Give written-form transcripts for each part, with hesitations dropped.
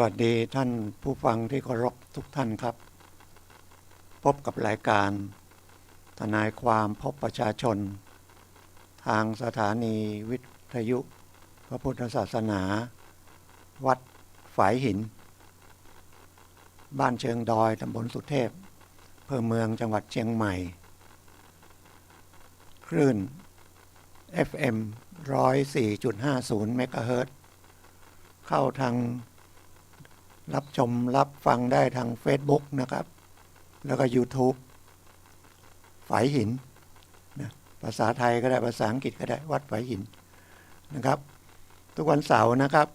วัสดีท่านผู้ฟังที่เคารพทุกท่านครับ พบกับรายการทนายความพบประชาชน ทางสถานีวิทยุพระพุทธศาสนา วัดฝายหิน บ้านเชิงดอยตำบลสุเทพอำเภอเมืองจังหวัดเชียงใหม่ คลื่น FM 104.50 เมกะเฮิรตซ์เข้าทางรับชมรับฟังได้ทาง Facebook นะครับ แล้วก็ YouTube ฝายหินนะภาษาไทยก็ได้ภาษาอังกฤษก็ได้วัดฝายหินนะครับทุกวันเสาร์นะครับ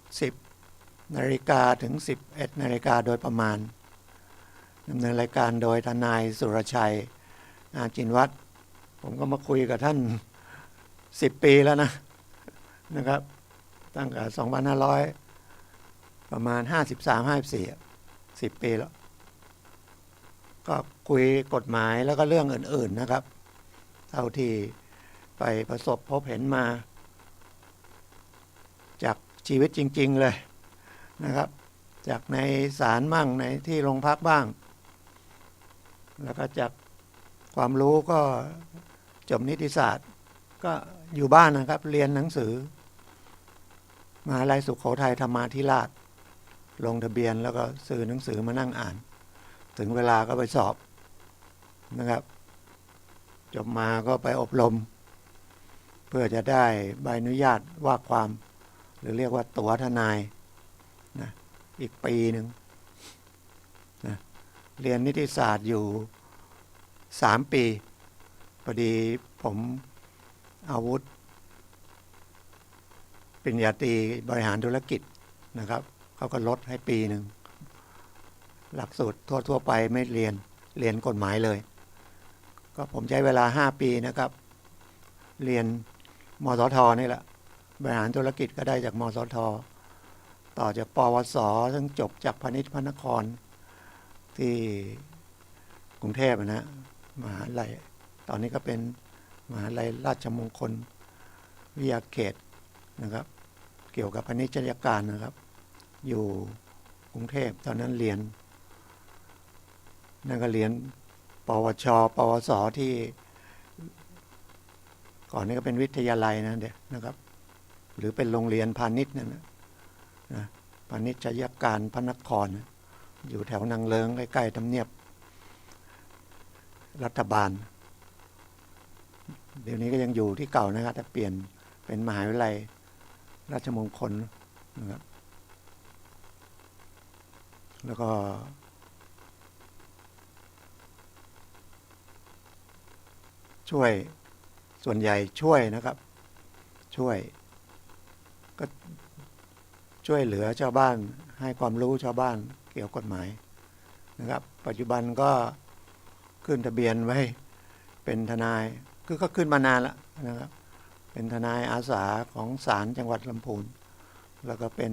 10 นาฬิกาถึง 11 นาฬิกาโดยประมาณดำเนินรายการโดยทนายสุรชัยอาจินวัฒน์ผมก็มาคุยกับท่าน10 ปีแล้วนะครับตั้งแต่2500ประมาณ53-54 10 ปีแล้วก็คุยกฎหมายแล้วก็เรื่องอื่นๆนะครับเท่าที่ไปประสบพบเห็นมาจากชีวิตจริงๆเลยนะครับจากในศาลบ้างในที่โรงพักบ้างแล้วก็จากความรู้ก็จบนิติศาสตร์ก็อยู่บ้านนะครับเรียนหนังสือมหาวิทยาลัยสุโขทัยธรรมาธิราชลงทะเบียนแล้วก็ซื้อหนังสือมานั่งอ่านถึงเวลาก็ไปสอบนะครับจบมาก็ไปอบรมเพื่อจะได้ใบอนุญาตว่าความหรือเรียกว่าตั๋วทนายนะอีกปีหนึ่งนะเรียนนิติศาสตร์อยู่3 ปีพอดีผมอาวุธปริญญาตรีบริหารธุรกิจนะครับเขาก็ลดให้ปีหนึ่งหลักสูตรทั่วไปไม่เรียนกฎหมายเลยก็ผมใช้เวลา5 ปีนะครับเรียนมสท.นี่แหละบริหารธุรกิจก็ได้จากมสท.ต่อจากปวส.ซึ่งจบจากพาณิชย์พระนครที่กรุงเทพนะมหาวิทยาลัยตอนนี้ก็เป็นมหาวิทยาลัยราชมงคลวิทยาเขตนะครับเกี่ยวกับพาณิชยการนะครับอยู่กรุงเทพตอนนั้นเรียนนั่นก็เรียนปวชปวสที่ก่อนนี้ก็เป็นวิทยาลัยนะเด็กนะครับหรือเป็นโรงเรียนพาณิชย์นั่นนะพาณิชยการพระนครอยู่แถวนางเลิ้งใกล้ๆทำเนียบรัฐบาลเดี๋ยวนี้ก็ยังอยู่ที่เก่านะครับแต่เปลี่ยนเป็นมหาวิทยาลัยราชมงคลนะครับแล้วก็ช่วยส่วนใหญ่ช่วยนะครับช่วยก็ช่วยเหลือชาวบ้านให้ความรู้ชาวบ้านเกี่ยวกับกฎหมายนะครับปัจจุบันก็ขึ้นทะเบียนไว้เป็นทนายก็ขึ้นมานานแล้วนะครับเป็นทนายอาสาของศาลจังหวัดลำพูนแล้วก็เป็น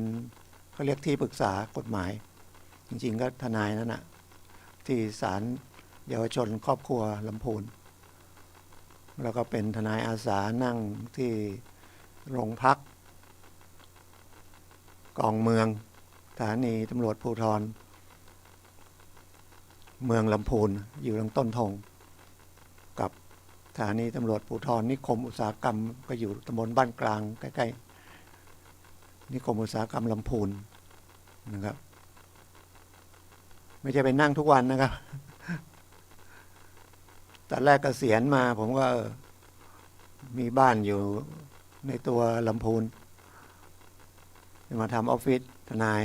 เขาเรียกที่ปรึกษากฎหมายจริงๆก็ทนายนั่นนะที่ศาลเยาวชนครอบครัวลำพูนแล้วก็เป็นทนายอาสานั่งที่โรงพักกองเมืองสถานีตำรวจภูธรเมืองลำพูนอยู่ตรงต้นธงกับสถานีตำรวจภูธรนิคมอุตสาหกรรมก็อยู่ตำบลบ้านกลางใกล้ๆนิคมอุตสาหกรรมลำพูนนะครับไม่ใช่ไปนั่งทุกวันนะครับตอนแรกเกษียณมาผมก็มีบ้านอยู่ในตัวลำพูนมาทำออฟฟิศทนาย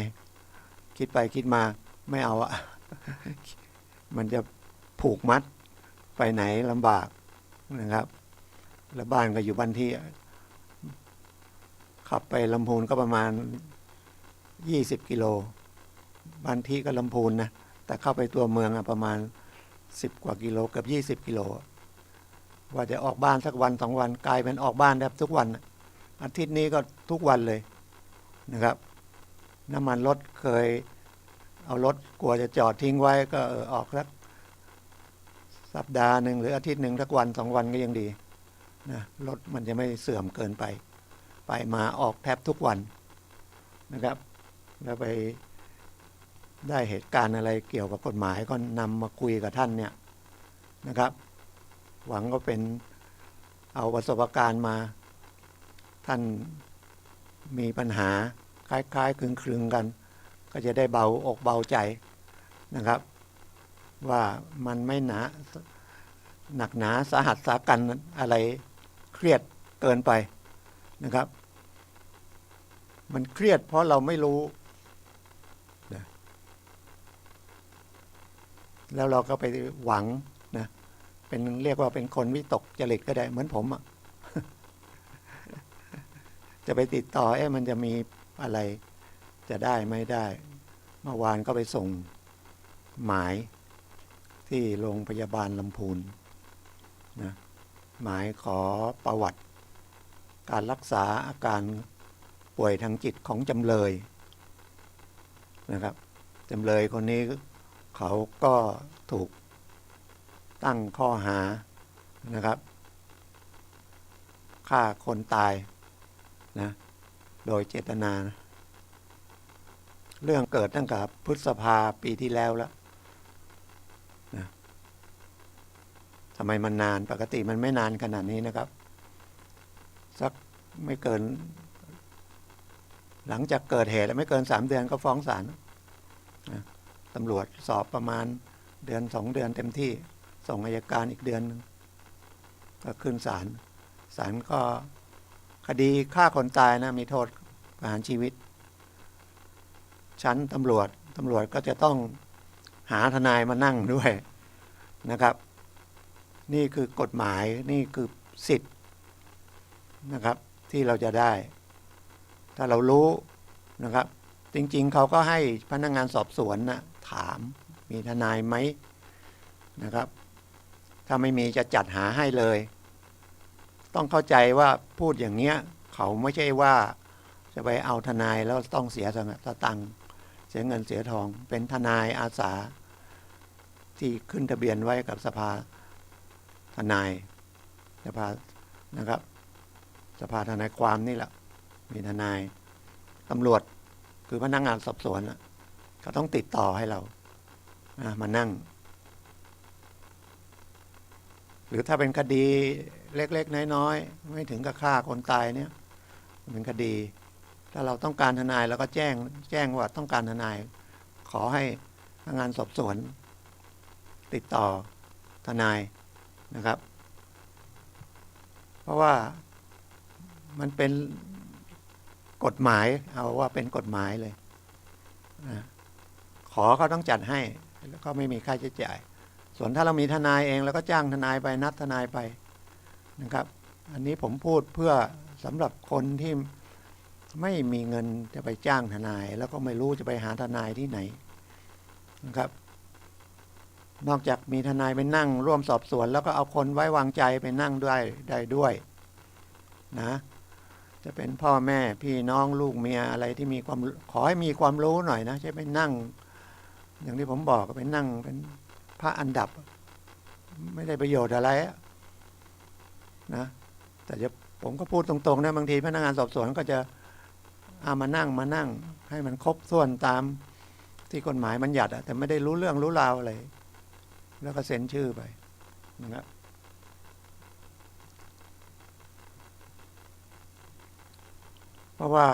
คิดไปคิดมาไม่เอาอะมันจะผูกมัดไปไหนลำบากนะครับแล้วบ้านก็อยู่บ้านที่ขับไปลำพูนก็ประมาณ20 กิโลบ้านที่ก็ลำพูนนะแต่เข้าไปตัวเมืองประมาณ10 กว่ากิโลเกือบ20 กิโลว่าจะออกบ้านสักวัน2 วันกลายเป็นออกบ้านแทบทุกวันอาทิตย์นี้ก็ทุกวันเลยนะครับน้ำมันรถเคยเอารถกลัวจะจอดทิ้งไว้ก็ออกสักสัปดาห์หนึ่งหรืออาทิตย์หนึ่งสักวัน2 วันก็ยังดีนะรถมันจะไม่เสื่อมเกินไปมาออกแทบทุกวันนะครับแล้วไป ได้เหตุการณ์อะไรเกี่ยวกับกฎหมายก็นำมาคุยกับท่านเนี่ยนะครับ หวังก็เป็นเอาประสบการณ์มาท่านมีปัญหาคล้ายๆคลึงๆกัน ก็จะได้เบาอกเบาใจนะครับ ว่ามันไม่หนักหนาสาหัสสากันอะไรเครียดเกินไปนะครับ มันเครียดเพราะเราไม่รู้แล้วเราก็ไปหวังนะเป็นเรียกว่าเป็นคนวิตกจริตก็ได้เหมือนผมอ่ะ จะไปติดต่อมันจะมีอะไรจะได้ไม่ได้เมื่อวานก็ไปส่งหมายที่โรงพยาบาลลำพูนนะหมายขอประวัติการรักษาอาการป่วยทางจิตของจำเลยนะครับจำเลยคนนี้เขาก็ถูกตั้งข้อหานะครับฆ่าคนตายนะโดยเจตนานะเรื่องเกิดตั้งแต่พฤษภาปีที่แล้วนะทำไมมันนานปกติมันไม่นานขนาดนี้นะครับสักไม่เกินหลังจากเกิดเหตุแล้วไม่เกิน3 เดือนก็ฟ้องศาลนะตำรวจสอบประมาณเดือน2 เดือนเต็มที่ส่งอัยการอีกเดือนนึงก็ขึ้นศาลก็คดีฆ่าคนตายนะมีโทษประหารชีวิตชั้นตำรวจก็จะต้องหาทนายมานั่งด้วยนะครับนี่คือกฎหมายนี่คือสิทธิ์นะครับที่เราจะได้ถ้าเรารู้นะครับจริงๆเขาก็ให้พนักงานสอบสวนนะถามมีทนายไหมนะครับถ้าไม่มีจะจัดหาให้เลยต้องเข้าใจว่าพูดอย่างเนี้ยเขาไม่ใช่ว่าจะไปเอาทนายแล้วต้องเสียสตังค์เสียเงินเสียทองเป็นทนายอาสาที่ขึ้นทะเบียนไว้กับสภาทนายสภานะครับสภาทนายความนี่แหละมีทนายตำรวจคือพนักงานสอบสวนเขาต้องติดต่อให้เรามานั่งหรือถ้าเป็นคดีเล็กๆน้อยๆไม่ถึงกับฆ่าคนตายเนี่ยเป็นคดีถ้าเราต้องการทนายเราก็แจ้งว่าต้องการทนายขอให้พนักงานสอบสวนติดต่อทนายนะครับเพราะว่ามันเป็นกฎหมายเอาว่าเป็นกฎหมายเลยขอเขาต้องจัดให้แล้วก็ไม่มีค่าใช้จ่ายส่วนถ้าเรามีทนายเองเราก็จ้างทนายไปนัดทนายไปนะครับอันนี้ผมพูดเพื่อสำหรับคนที่ไม่มีเงินจะไปจ้างทนายแล้วก็ไม่รู้จะไปหาทนายที่ไหนนะครับนอกจากมีทนายไปนั่งร่วมสอบสวนแล้วก็เอาคนไว้วางใจไปนั่งได้ด้วยนะจะเป็นพ่อแม่พี่น้องลูกเมียอะไรที่มีความขอให้มีความรู้หน่อยนะใช่ไปนั่งอย่างที่ผมบอกก็ไปนั่งเป็นพระอันดับไม่ได้ประโยชน์อะไรนะแต่ผมก็พูดตรงๆนะบางทีพนักงานสอบสวนก็จะมานั่งให้มันครบถ้วนตามที่กฎหมายบัญญัติแต่ไม่ได้รู้เรื่องรู้ราวอะไรแล้วก็เซ็นชื่อไปนะครับเพราะว่า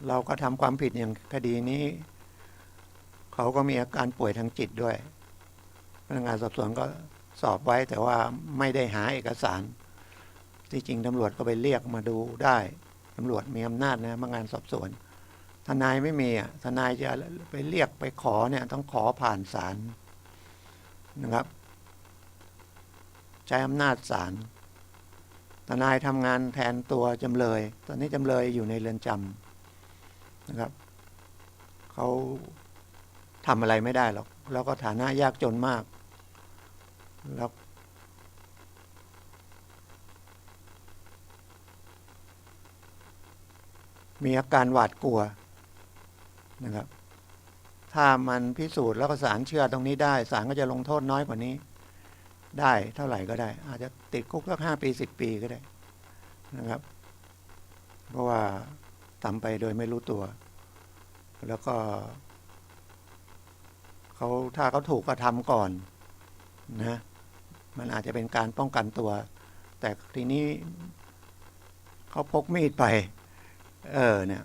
เราก็ทำความผิดอย่างคดีนี้เขาก็มีอาการป่วยทางจิตด้วยพนักงานสอบสวนก็สอบไว้แต่ว่าไม่ได้หาเอกสารที่จริงตำรวจก็ไปเรียกมาดูได้ตำรวจมีอำนาจนะพนักงานสอบสวนทนายไม่มีทนายจะไปเรียกไปขอเนี่ยต้องขอผ่านศาลนะครับใช้อำนาจศาลทนายทำงานแทนตัวจำเลยตอนนี้จำเลยอยู่ในเรือนจำนะครับเขาทำอะไรไม่ได้หรอกแล้วก็ฐานะยากจนมากแล้วมีอาการหวาดกลัวนะครับถ้ามันพิสูจน์แล้วก็ศาลเชื่อตรงนี้ได้ศาลก็จะลงโทษน้อยกว่านี้ได้เท่าไหร่ก็ได้อาจจะติดคุกสัก5 ปี10 ปีก็ได้นะครับเพราะว่าทำไปโดยไม่รู้ตัวแล้วก็ ถ้าเขาถูกกระทำก่อนนะมันอาจจะเป็นการป้องกันตัว แต่ทีนี้เขาพกมีดไปเนี่ย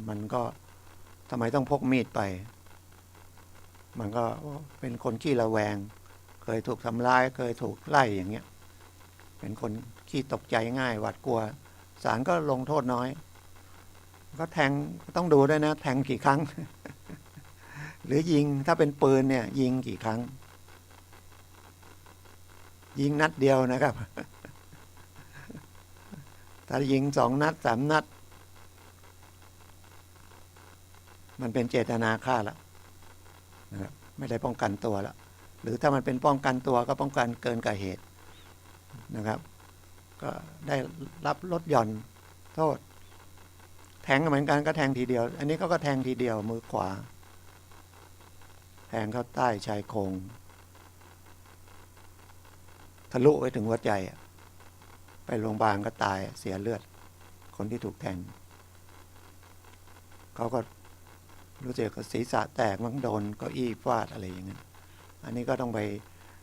มันก็ทำไมต้องพกมีดไปมันก็เป็นคนขี้ระแวงเคยถูกทำร้ายเคยถูกไล่อย่างเงี้ยเป็นคนขี้ตกใจง่ายหวาดกลัวศาลก็ลงโทษน้อยก็แทงต้องดูด้วยนะแทงกี่ครั้ง หรือยิงถ้าเป็นปืนเนี่ยยิงกี่ครั้งยิงนัดเดียวนะครับ ถ้ายิง2 นัด 3 นัดมันเป็นเจตนาฆ่าแล้วนะครับไม่ได้ป้องกันตัวแล้วหรือถ้ามันเป็นป้องกันตัวก็ป้องกันเกินกว่าเหตุนะครับก็ได้รับลดหย่อนโทษแทงเหมือนกันก็แทงทีเดียวอันนี้ก็แทงทีเดียวมือขวาแทงเข้าใต้ชายโครงทะลุไปถึงหัวใจไปโรงพยาบาลก็ตายเสียเลือดคนที่ถูกแทงเขาก็รู้สึกศีรษะแตกมั้งโดนเก้าอี้ฟาดอะไรอย่างเงี้ยอันนี้ก็ต้องไป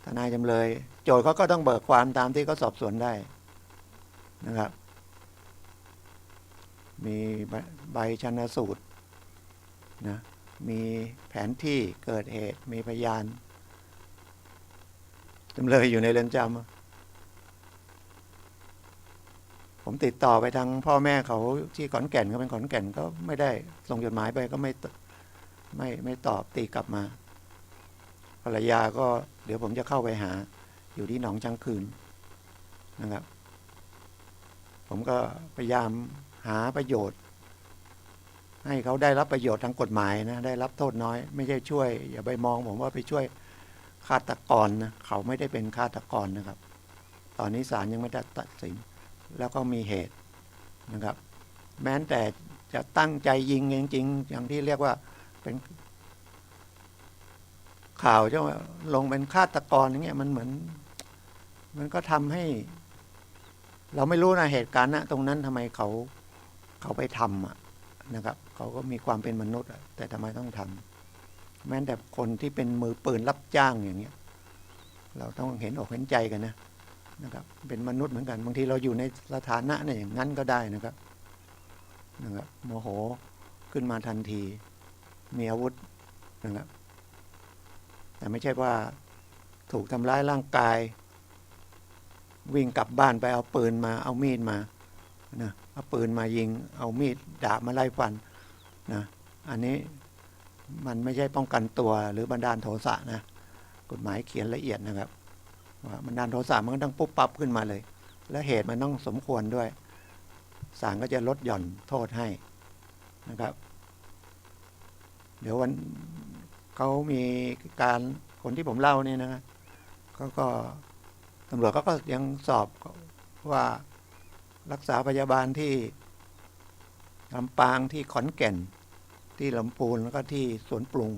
ทนายจำเลยโจทย์เขาก็ต้องเบิกความตามที่เขาสอบสวนได้นะครับมีใบชันสูตรนะมีแผนที่เกิดเหตุมีพยานจำเลยอยู่ในเรือนจำผมติดต่อไปทางพ่อแม่เขาที่ขอนแก่นเขาเป็นขอนแก่นก็ไม่ได้ส่งจดหมายไปก็ไม่ตอบตีกลับมาภรรยาก็เดี๋ยวผมจะเข้าไปหาอยู่ที่หนองช้างคืนนะครับผมก็พยายามหาประโยชน์ให้เขาได้รับประโยชน์ทางกฎหมายนะได้รับโทษน้อยไม่ใช่ช่วยอย่าไปมองผมว่าไปช่วยฆาตกรนะเขาไม่ได้เป็นฆาตกรนะครับตอนนี้ศาลยังไม่ได้ตัดสินแล้วก็มีเหตุนะครับแม้แต่จะตั้งใจยิงจริงๆอย่างที่เรียกว่าเป็นข่าวจะลงเป็นฆาตกรอย่างเงี้ยมันเหมือนมันก็ทำให้เราไม่รู้นะเหตุการณ์นะตรงนั้นทำไมเขาไปทำนะครับเขาก็มีความเป็นมนุษย์แต่ทำไมต้องทำแม้แต่คนที่เป็นมือปืนรับจ้างอย่างเงี้ยเราต้องเห็นอกเห็นใจกันนะครับเป็นมนุษย์เหมือนกันบางทีเราอยู่ในสถานะเนี่ยอย่างนั้นก็ได้นะครับโมโหขึ้นมาทันทีมีอาวุธนะครับแต่ไม่ใช่ว่าถูกทำร้ายร่างกายวิ่งกลับบ้านไปเอาปืนมาเอามีดมานะเอาปืนมายิงเอามีดดาบมาไล่ฟันนะอันนี้มันไม่ใช่ป้องกันตัวหรือบันดาลโทสะนะกฎหมายเขียนละเอียดนะครับว่าบันดาลโทสะมันก็ต้องปุ๊บปั๊บขึ้นมาเลยและเหตุมันต้องสมควรด้วยศาลก็จะลดหย่อนโทษให้นะครับเดี๋ยววันเขามีการคนที่ผมเล่าเนี่ยนะก็ตำรวจก็ยังสอบว่ารักษาพยาบาลที่ลำปางที่ขอนแก่นที่ลำพูนแล้วก็ที่สวนปรุง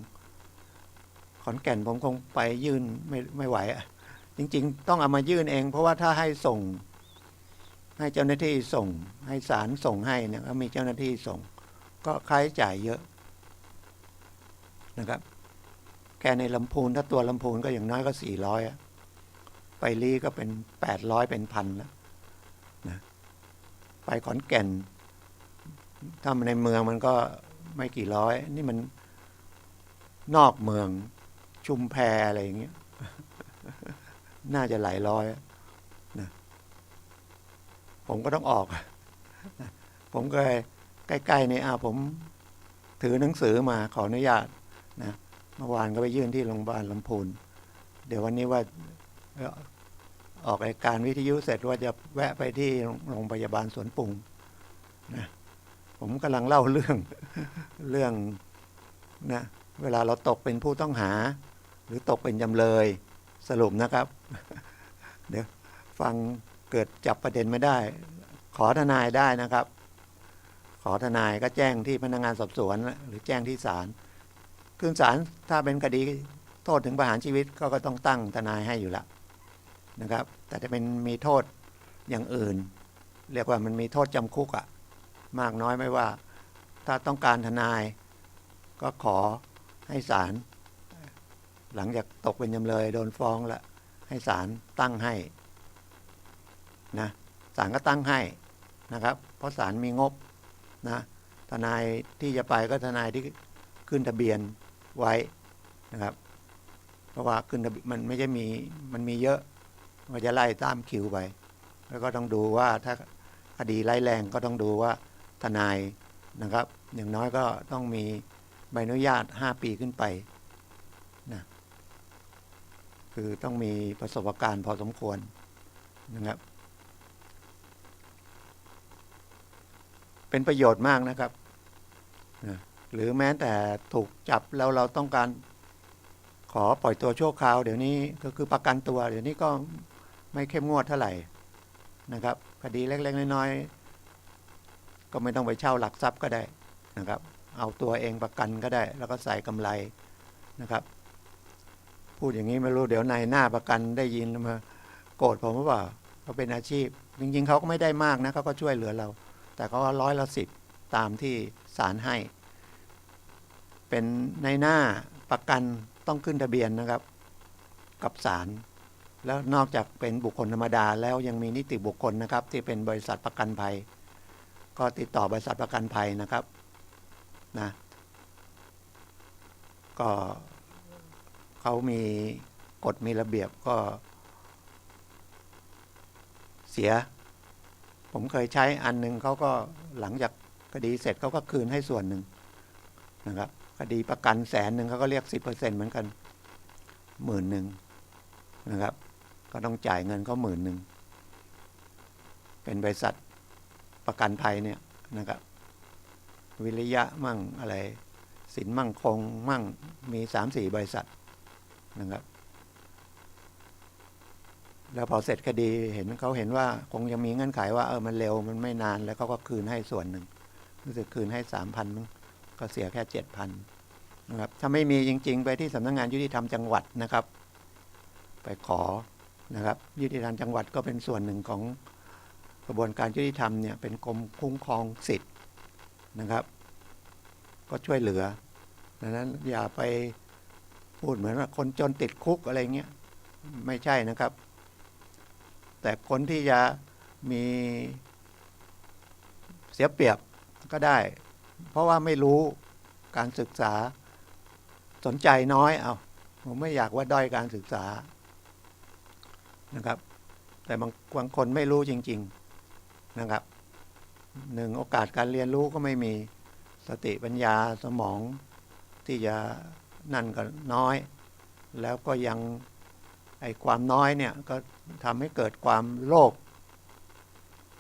ขอนแก่นผมคงไปยื่นไม่ไหวจริงๆต้องเอามายื่นเองเพราะว่าถ้าให้ส่งให้เจ้าหน้าที่ส่งให้ศาลส่งให้เนี่ยก็มีเจ้าหน้าที่ส่งก็ค่าใช้จ่ายเยอะนะครับแค่ในลำพูนถ้าตัวลำพูนก็อย่างน้อยก็400ไปลีก็เป็น800เป็น1,000แล้วนะไปขอนแก่นถ้าในเมืองมันก็ไม่กี่ร้อยนี่มันนอกเมืองชุมแพอะไรอย่างเงี้ยน่าจะหลายร้อยนะผมก็ต้องออกผมก็ใกล้ๆนี่ผมถือหนังสือมาขออนุญาตนะเมื่อวานก็ไปยื่นที่โรงพยาบาลลำพูนเดี๋ยววันนี้ว่าออกรายการวิทยุเสร็จว่าจะแวะไปที่โรงพยาบาลสวนปรุงนะผมกำลังเล่าเรื่องนะเวลาเราตกเป็นผู้ต้องหาหรือตกเป็นจำเลยสรุปนะครับเดี๋ยวฟังเกิดจับประเด็นไม่ได้ขอทนายได้นะครับขอทนายก็แจ้งที่พนักงานสอบสวนหรือแจ้งที่ศาลคือศาลถ้าเป็นคดีโทษถึงประหารชีวิตก็ต้องตั้งทนายให้อยู่แล้วนะครับแต่ถ้าเป็นมีโทษอย่างอื่นเรียกว่ามันมีโทษจำคุกมากน้อยไม่ว่าถ้าต้องการทนายก็ขอให้ศาล หลังจากตกเป็นจำเลยโดนฟ้องแล้วให้ศาลตั้งให้นะศาลก็ตั้งให้นะครับเพราะศาลมีงบนะทนายที่จะไปก็ทนายที่ขึ้นทะเบียนไว้นะครับเพราะว่าขึ้นมันไม่ใช่มันมีเยอะก็จะไล่ตามคิวไปแล้วก็ต้องดูว่าถ้าคดีร้ายแรงก็ต้องดูว่าทนายนะครับอย่างน้อยก็ต้องมีใบอนุญาต5 ปีขึ้นไปนะคือต้องมีประสบการณ์พอสมควรนะครับเป็นประโยชน์มากนะครับนะหรือแม้แต่ถูกจับแล้วเราต้องการขอปล่อยตัวชั่วคราวเดี๋ยวนี้ก็คือประกันตัวเดี๋ยวนี้ก็ไม่เข้มงวดเท่าไหร่นะครับคดีเล็กๆน้อยๆก็ไม่ต้องไปเช่าหลักทรัพย์ก็ได้นะครับเอาตัวเองประกันก็ได้แล้วก็ใส่กำไรนะครับพูดอย่างนี้ไม่รู้เดี๋ยวนายหน้าประกันได้ยินมาโกรธผมหรือเปล่าเขาเป็นอาชีพจริงๆเขาก็ไม่ได้มากนะเขาก็ช่วยเหลือเราแต่เขาก็10%ตามที่ศาลให้เป็นนายหน้าประกันต้องขึ้นทะเบียนนะครับกับศาลแล้วนอกจากเป็นบุคคลธรรมดาแล้วยังมีนิติบุคคลนะครับที่เป็นบริษัทประกันภัยก็ติดต่อบริษัทประกันภัยนะครับนะก็เขามีกฎมีระเบียบก็เสียผมเคยใช้อันนึงเขาก็หลังจากคดีเสร็จเขาก็คืนให้ส่วนหนึ่งนะครับคดีประกัน100,000เขาก็เรียก10%เหมือนกัน10,000นะครับก็ต้องจ่ายเงินเขา10,000เป็นบริษัทประกันภัยเนี่ยนะครับวิริยะมั่งอะไรสินมั่งคงมั่งมี 3-4 บริษัทนะครับแล้วพอเสร็จคดีเขาเห็นว่าคงยังมีเงื่อนไขว่ามันเร็วมันไม่นานแล้วเขาก็คืนให้ส่วนหนึ่งรู้สึกคืนให้ 3,000 มั้งก็เสียแค่ 7,000 นะครับถ้าไม่มีจริงๆไปที่สำนักงานยุติธรรมจังหวัดนะครับไปขอนะครับยุติธรรมจังหวัดก็เป็นส่วนหนึ่งของกระบวนการยุติธรรมเนี่ยเป็นกรมคุ้มครองสิทธิ์นะครับก็ช่วยเหลือดังนั้นอย่าไปพูดเหมือนว่าคนจนติดคุกอะไรเงี้ยไม่ใช่นะครับแต่คนที่จะมีเสียเปรียบก็ได้เพราะว่าไม่รู้การศึกษาสนใจน้อยผมไม่อยากว่าด้อยการศึกษานะครับแต่บางคนไม่รู้จริงๆนะครับ1โอกาสการเรียนรู้ก็ไม่มีสติปัญญาสมองที่จะนั่นก็น้อยแล้วก็ยังความน้อยเนี่ยก็ทำให้เกิดความโลภ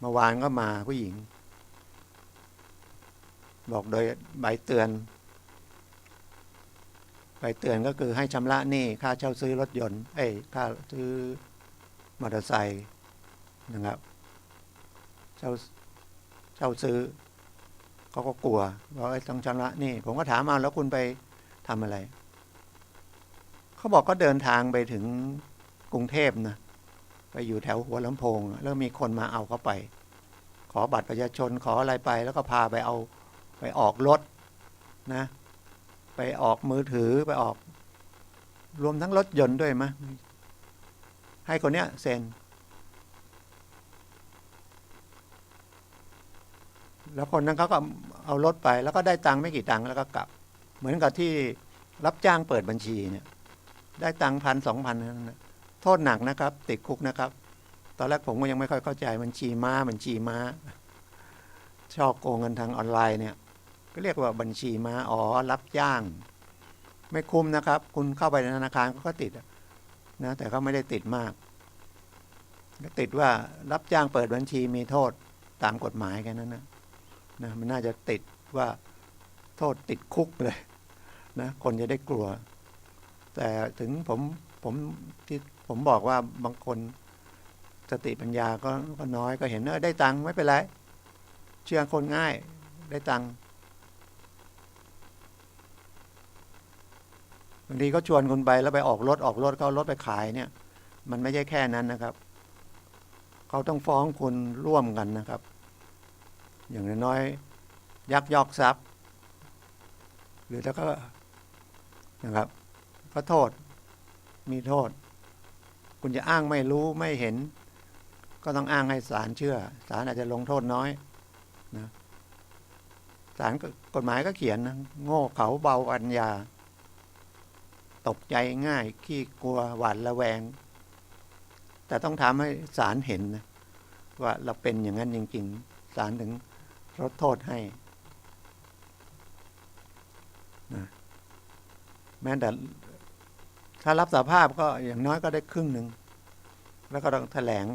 เมื่อวานก็มาผู้หญิงบอกโดยใบเตือนก็คือให้ชำระหนี้ค่าเช่าซื้อรถยนต์ค่าซื้อมอเตอร์ไซค์นะครับเช่าซื้อเขาก็กลัวว่าต้องชำระหนี้ผมก็ถามแล้วคุณไปทำอะไรเขาบอกก็เดินทางไปถึงกรุงเทพนะไปอยู่แถวหัวลำโพงแล้วมีคนมาเอาเขาไปขอบัตรประชาชนขออะไรไปแล้วก็พาไปออกรถนะไปออกมือถือไปออกรวมทั้งรถยนต์ด้วยมั้ยให้คนเนี้ยเซ็นแล้วคนนั้นเขาก็เอารถไปแล้วก็ได้ตังค์ไม่กี่ตังค์แล้วก็กลับเหมือนกับที่รับจ้างเปิดบัญชีเนี่ยได้ตังค์ 1,000-2,000 นั้นนะโทษหนักนะครับติดคุกนะครับตอนแรกผมก็ยังไม่ค่อยเข้าใจบัญชีม้าชอบโกงเงินทางออนไลน์เนี่ยก็เรียกว่าบัญชีม้ารับจ้างไม่คุ้มนะครับคุณเข้าไปในธนาคารก็ติดนะแต่เขาไม่ได้ติดมากก็ติดว่ารับจ้างเปิดบัญชีมีโทษตามกฎหมายแค่นั้นนะมันน่าจะติดว่าโทษติดคุกเลยนะคนจะได้กลัวแต่ถึงผมบอกว่าบางคนสติปัญญาก็น้อยก็เห็นได้ตังค์ไม่เป็นไรเชื่อคนง่ายได้ตังค์บางทีก็ชวนคนไปแล้วไปออกรถเขาเอารถไปขายเนี่ยมันไม่ใช่แค่นั้นนะครับเขาต้องฟ้องคุณร่วมกันนะครับอย่างน้อยยักยอกทรัพย์หรือแล้วก็นะครับก็โทษ มีโทษคุณจะอ้างไม่รู้ไม่เห็นก็ต้องอ้างให้ศาลเชื่อศาลอาจจะลงโทษน้อยนะศาลกฎหมายก็เขียนนะโง่เขลาเบาปัญญาตกใจง่ายขี้กลัวหวาดระแวงแต่ต้องทำให้ศาลเห็นนะว่าเราเป็นอย่างนั้นจริงๆศาลถึงลดโทษให้นะแม้แต่ถ้ารับสารภาพก็อย่างน้อยก็ได้ครึ่งหนึ่งแล้วก็ต้องแถลง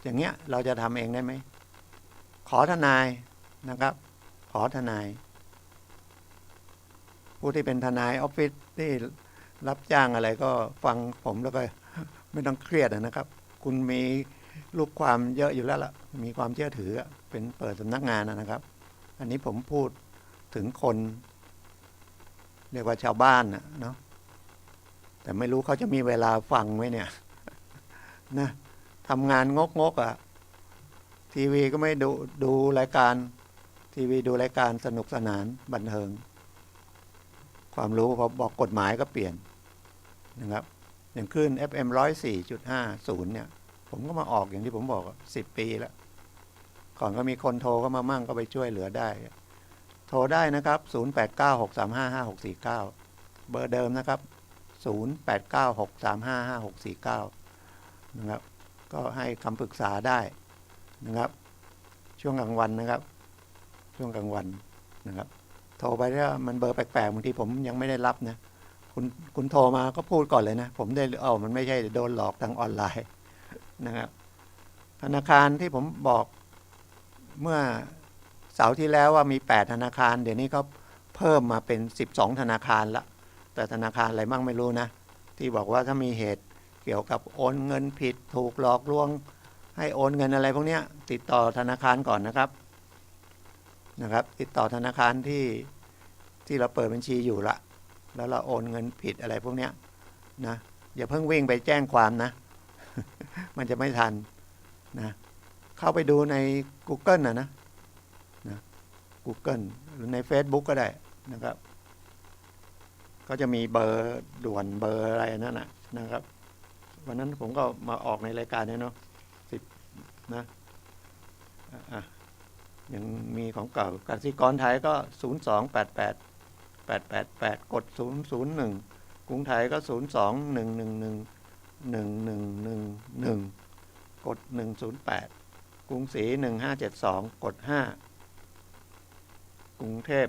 อย่างเงี้ยเราจะทำเองได้ไหมขอทนายนะครับ ขอทนายผู้ที่เป็นทนายออฟฟิศที่รับจ้างอะไรก็ฟังผมแล้วก็ไม่ต้องเครียดนะครับคุณมีลูกความเยอะอยู่แล้วล่ะมีความเชื่อถือเป็นเปิดสำนักงานนะครับอันนี้ผมพูดถึงคนเรียกว่าชาวบ้านเนาะแต่ไม่รู้เขาจะมีเวลาฟังไหมเนี่ยนะทำงานงกทีวีก็ไม่ดูรายการทีวีดูรายการสนุกสนานบันเทิงความรู้พอบอกกฎหมายก็เปลี่ยนนะครับอย่างคลื่น FM 104.50เนี่ยผมก็มาออกอย่างที่ผมบอก10 ปีแล้วก่อนก็มีคนโทรก็มามั่งก็ไปช่วยเหลือได้โทรได้นะครับ0896355649เบอร์เดิมนะครับ0896355649นะครับก็ให้คำปรึกษาได้นะครับช่วงกลางวันนะครับช่วงกลางวันนะครับโทรไปแล้วมันเบอร์แปลกๆบางทีผมยังไม่ได้รับนะคุณโทรมาก็พูดก่อนเลยนะผมได้มันไม่ใช่โดนหลอกทางออนไลน์นะครับธนาคารที่ผมบอกเมื่อเสาร์ที่แล้วว่ามี8ธนาคารเดี๋ยวนี้เขาเพิ่มมาเป็น12ธนาคารละแต่ธนาคารอะไรมั่งไม่รู้นะที่บอกว่าถ้ามีเหตุเกี่ยวกับโอนเงินผิดถูกหลอกลวงให้โอนเงินอะไรพวกนี้ติดต่อธนาคารก่อนนะครับติดต่อธนาคารที่เราเปิดบัญชีอยู่ละแล้วเราโอนเงินผิดอะไรพวกนี้นะอย่าเพิ่งวิ่งไปแจ้งความนะ มันจะไม่ทันนะเข้าไปดูใน Google นะ Google หรือใน Facebook ก็ได้นะครับก็จะมีเบอร์ด่วนเบอร์อะไรนั่นนะครับวันนั้นผมก็มาออกในรายการนี้เนาะ10นะยังมีของเก่ากสิกรไทยก็0288888กด001กรุงไทยก็021111111กด108กรุงศรี1572กด5กรุงเทพ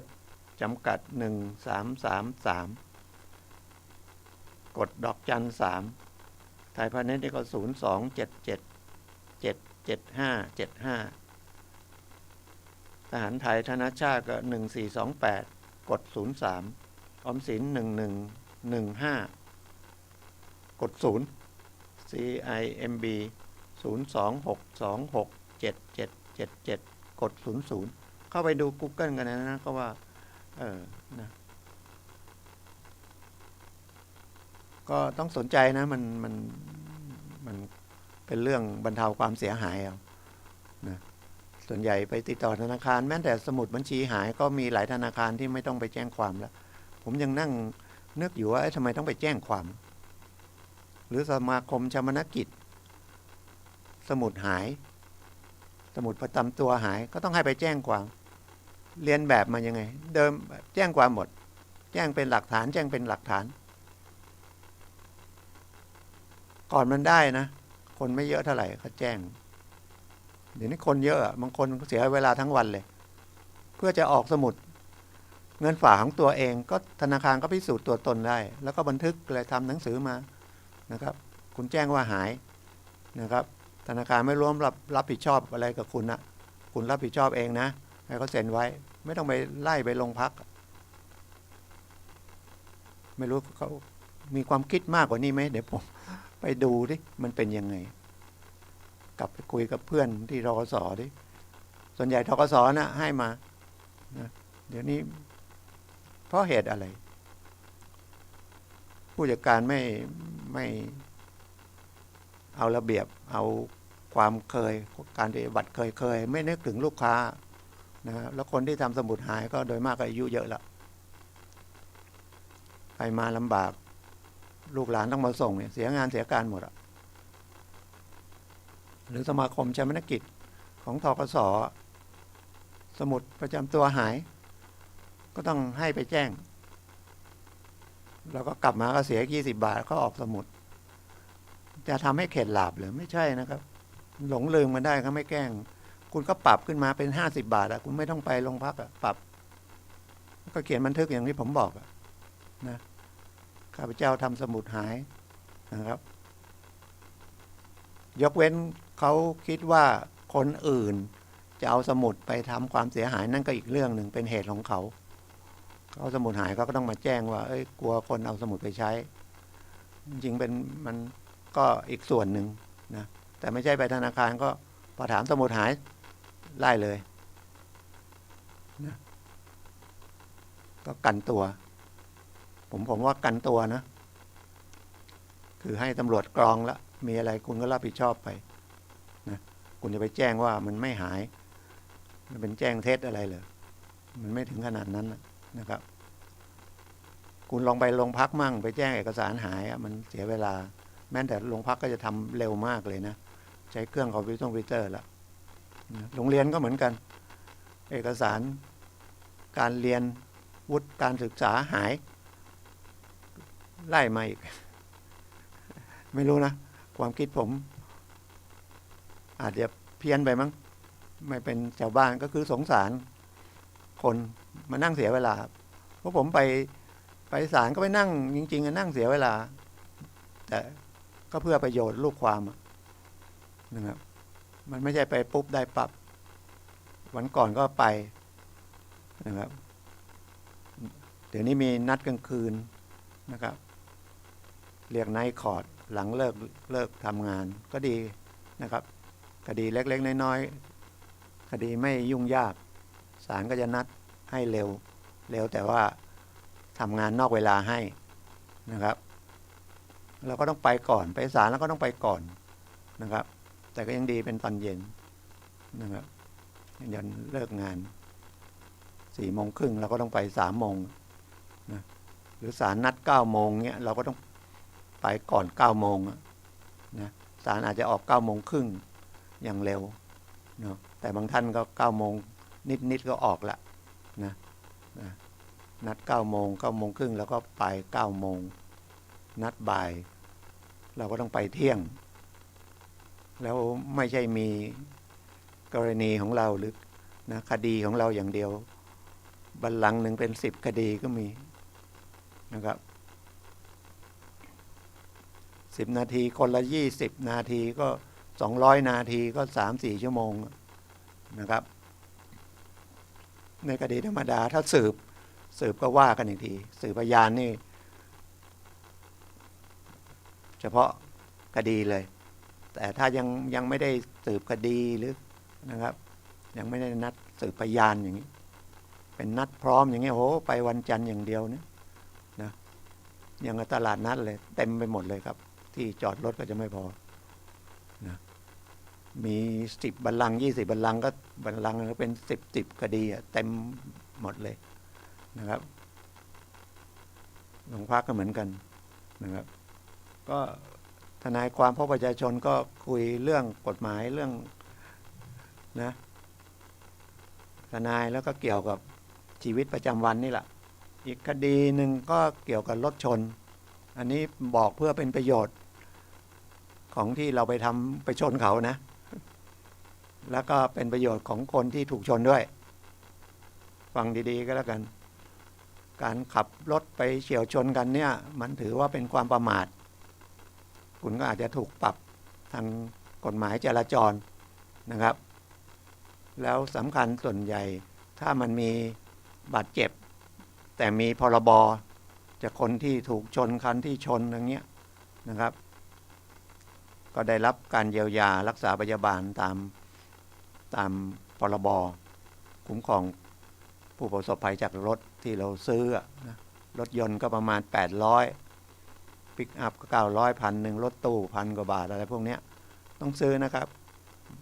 จำกัด1333กดดอกจัน3ไทยพาณิชย์ก็0277777575ทหารไทยธนชาติก็1428กด03ออมสิน1115กด0 CIMB 026267777กด00เข้าไปดู Google กันนะก็ว่านะก็ต้องสนใจนะมันเป็นเรื่องบรรเทาความเสียหายนะส่วนใหญ่ไปติดต่อธนาคารแม้แต่สมุดบัญชีหายก็มีหลายธนาคารที่ไม่ต้องไปแจ้งความแล้วผมยังนั่งนึกอยู่ว่าทำไมต้องไปแจ้งความหรือสมาคมชำนกิจสมุดหายสมุดประจำตัวหายก็ต้องให้ไปแจ้งความเรียนแบบมายังไงเดิมแจ้งความหมดแจ้งเป็นหลักฐานแจ้งเป็นหลักฐานก่อนมันได้นะคนไม่เยอะเท่าไหร่เขาแจ้งเดี๋ยวนี้คนเยอะบางคนเสียเวลาทั้งวันเลยเพื่อจะออกสมุดเงินฝากของตัวเองก็ธนาคารก็พิสูจน์ตัวตนได้แล้วก็บันทึกเลยทำหนังสือมานะครับคุณแจ้งว่าหายนะครับธนาคารไม่ร่วมรับผิดชอบอะไรกับคุณนะคุณรับผิดชอบเองนะให้เขาเซ็นไว้ไม่ต้องไปไล่ไปโรงพักไม่รู้เขามีความคิดมากกว่านี้ไหมเดี๋ยวผมไปดูดิมันเป็นยังไงกลับไปคุยกับเพื่อนที่ธกส.ดิส่วนใหญ่ธกส.นะให้มานะเดี๋ยวนี้เพราะเหตุอะไรผู้จัดการไม่เอาระเบียบเอาความเคยการปฏิบัติเคยไม่นึกถึงลูกค้านะแล้วคนที่ทำสมุดหายก็โดยมากอายุเยอะแล้วไปมาลำบาก ลูกหลานต้องมาส่งเนี่ยเสียงานเสียการหมดอะหรือสมาคมชาปนกิจของธกส.สมุดประจำตัวหายก็ต้องให้ไปแจ้งแล้วก็กลับมาก็เสีย20 บาทก็ออกสมุดจะทำให้เข็ดหลาบหรือไม่ใช่นะครับหลงลืมกันได้ก็ไม่แกล้งคุณก็ปรับขึ้นมาเป็น50 บาทอะคุณไม่ต้องไปโรงพักอะปรับก็เขียนบันทึกอย่างที่ผมบอกนะข้าพเจ้าทำสมุดหายนะครับยกเว้นเขาคิดว่าคนอื่นจะเอาสมุดไปทำความเสียหายนั่นก็อีกเรื่องหนึ่งเป็นเหตุของเขาสมุดหายเขาก็ต้องมาแจ้งว่ากลัวคนเอาสมุดไปใช้จริงๆเป็นมันก็อีกส่วนหนึ่งนะแต่ไม่ใช่ไปธนาคารก็พอถามสมุดหายไล่เลยนะก็กันตัวผมว่ากันตัวนะคือให้ตำรวจกรองแล้วมีอะไรคุณก็รับผิดชอบไปนะคุณจะไปแจ้งว่ามันไม่หายมันเป็นแจ้งเท็จอะไรเลยมันไม่ถึงขนาดนั้นนะครับคุณลองไปโรงพักมั่งไปแจ้งเอกสารหายมันเสียเวลาแม้แต่โรงพักก็จะทำเร็วมากเลยนะใช้เครื่องคอมพิวเตอร์แล้วโรงเรียนก็เหมือนกันเอกสารการเรียนวุฒิการศึกษาหายไล่มาอีกไม่รู้นะความคิดผมอาจจะเพี้ยนไปมั้งไม่เป็นชาวบ้านก็คือสงสารคนมานั่งเสียเวลาเพราะผมไปศาลก็ไปนั่งจริงๆนั่งเสียเวลาแต่ก็เพื่อประโยชน์ลูกความนะครับมันไม่ใช่ไปปุ๊บได้ปรับวันก่อนก็ไปนะครับเดี๋ยวนี้มีนัดกลางคืนนะครับเรียกไนท์คอร์ดหลังเลิกทำงานก็ดีนะครับคดีเล็กๆน้อยๆคดีไม่ยุ่งยากศาลก็จะนัดให้เร็วแต่ว่าทำงานนอกเวลาให้นะครับเราก็ต้องไปก่อนไปศาลแล้วก็ต้องไปก่อนนะครับแต่ก็ยังดีเป็นตอนเย็นนะครับยันเลิกงาน4:30เราก็ต้องไป3:00นะหรือศาลนัด9:00เงี้ยเราก็ต้องไปก่อน9:00นะศาลอาจจะออก9:30อย่างเร็วเนาะแต่บางท่านก็9:00นิดก็ออกละนะนัด9:00 แล้วก็ไป9:00นัดบ่ายเราก็ต้องไปเที่ยงแล้วไม่ใช่มีกรณีของเราหรือนะคดีของเราอย่างเดียวบัลลังก์หนึ่งเป็น10 คดีก็มีนะครับ10 นาทีคนละ20 นาทีก็200 นาทีก็3-4 ชั่วโมงนะครับในคดีธรรมดาถ้าสืบก็ว่ากันอีกทีสืบพยานนี่เฉพาะคดีเลยแต่ถ้ายังไม่ได้สืบคดีหรือนะครับยังไม่ได้นัดสืบพยานอย่างนี้เป็นนัดพร้อมอย่างนี้โหไปวันจันทร์อย่างเดียวนะอย่างตลาดนัดเลยเต็มไปหมดเลยครับที่จอดรถก็จะไม่พอนะมี10 บัลลังก์20 บัลลังก์ก็บัลลังก์ก็เป็น10 คดีเต็มหมดเลยนะครับโรงพักก็เหมือนกันนะครับก็ทนายความพบประชาชนก็คุยเรื่องกฎหมายเรื่องนะทนายแล้วก็เกี่ยวกับชีวิตประจำวันนี่แหละอีกคดีหนึ่งก็เกี่ยวกับรถชนอันนี้บอกเพื่อเป็นประโยชน์ของที่เราไปชนเขานะแล้วก็เป็นประโยชน์ของคนที่ถูกชนด้วยฟังดีๆก็แล้วกันการขับรถไปเฉี่ยวชนกันเนี่ยมันถือว่าเป็นความประมาทคุณก็อาจจะถูกปรับทางกฎหมายจราจรนะครับแล้วสำคัญส่วนใหญ่ถ้ามันมีบาดเจ็บแต่มีพรบจากคนที่ถูกชนคันที่ชนอย่างเงี้ยนะครับก็ได้รับการเยียวยารักษาพยาบาลตามพรบคุ้มครองผู้ประสบภัยจากรถที่เราซื้อนะรถยนต์ก็ประมาณ800ปิกอัพก็900 1,000รถตู้1,000 กว่าบาทอะไรพวกนี้ต้องซื้อนะครับ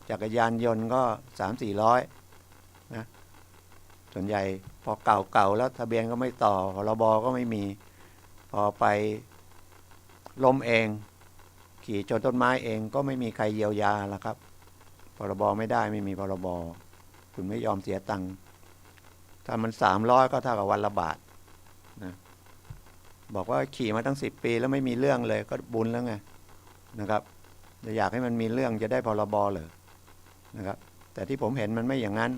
จักรยานยนต์ก็300-400นะส่วนใหญ่พอเก่าแล้วทะเบียนก็ไม่ต่อพรบก็ไม่มีพอไป ล้มเองขี่ชนต้นไม้เองก็ไม่มีใครเยียวยาละครับพรบไม่ได้ไม่มีพรบคุณไม่ยอมเสียตังค์ถ้ามัน300ก็เท่ากับวันละบาทนะบอกว่าขี่มาตั้ง10 ปีแล้วไม่มีเรื่องเลยก็บุญแล้วไงนะครับจะอยากให้มันมีเรื่องจะได้พรบเลยนะครับแต่ที่ผมเห็นมันไม่อย่างนั้น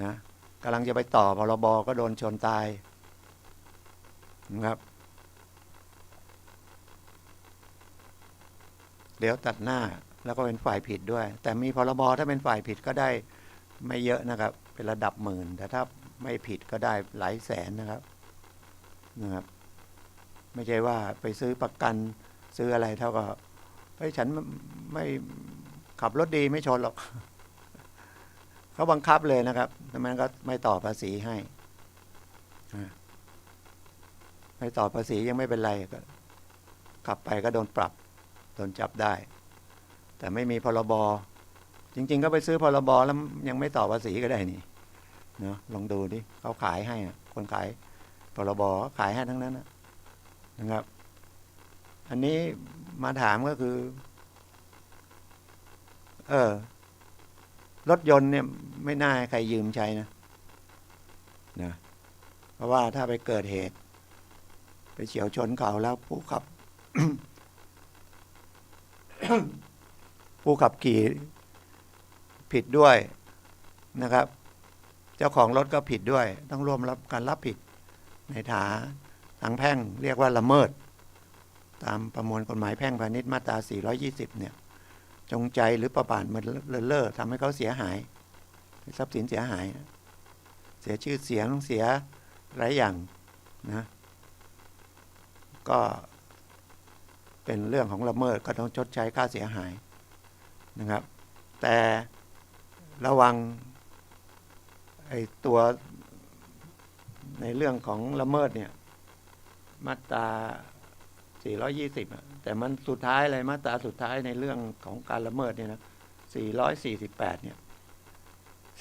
นะกำลังจะไปต่อพรบก็โดนชนตายนะครับเดี๋ยวตัดหน้าแล้วก็เป็นฝ่ายผิดด้วยแต่มีพรบถ้าเป็นฝ่ายผิดก็ได้ไม่เยอะนะครับเป็นระดับหมื่นแต่ถ้าไม่ผิดก็ได้หลายแสนนะครับไม่ใช่ว่าไปซื้อประกันซื้ออะไรเท่ากับเฮ้ยฉันไม่ขับรถดีไม่ชนหรอกเขาบังคับเลยนะครับดังนั้นก็ไม่ต่อภาษีให้ไม่ต่อภาษียังไม่เป็นไรก็ขับไปก็โดนปรับโดนจับได้แต่ไม่มีพรบจริงๆก็ไปซื้อพรบแล้วยังไม่ต่อภาษีก็ได้นี่เนาะลองดูดิเขาขายให้คนขายพรบขายให้ทั้งนั้นนะครับอันนี้มาถามก็คือรถยนต์เนี่ยไม่น่าให้ใครยืมใช้นะเพราะว่าถ้าไปเกิดเหตุไปเฉียวชนเขาแล้วผู้ขับ ผู้ขับขี่ผิดด้วยนะครับเจ้าของรถก็ผิดด้วยต้องร่วมรับการรับผิดในทางแพ่งเรียกว่าละเมิดตามประมวลกฎหมายแพ่งพาณิชย์มาตรา420เนี่ยจงใจหรือประมาทมันเลิศทำให้เขาเสียหายทรัพย์สินเสียหายเสียชื่อเสียงเสียหลายอย่างนะก็เป็นเรื่องของละเมิดก็ต้องชดใช้ค่าเสียหายนะครับแต่ระวังไอ้ตัวในเรื่องของละเมิดเนี่ยมาตรา420แต่มันสุดท้ายเลยมาตราสุดท้ายในเรื่องของการละเมิดเนี่ยนะ448เนี่ย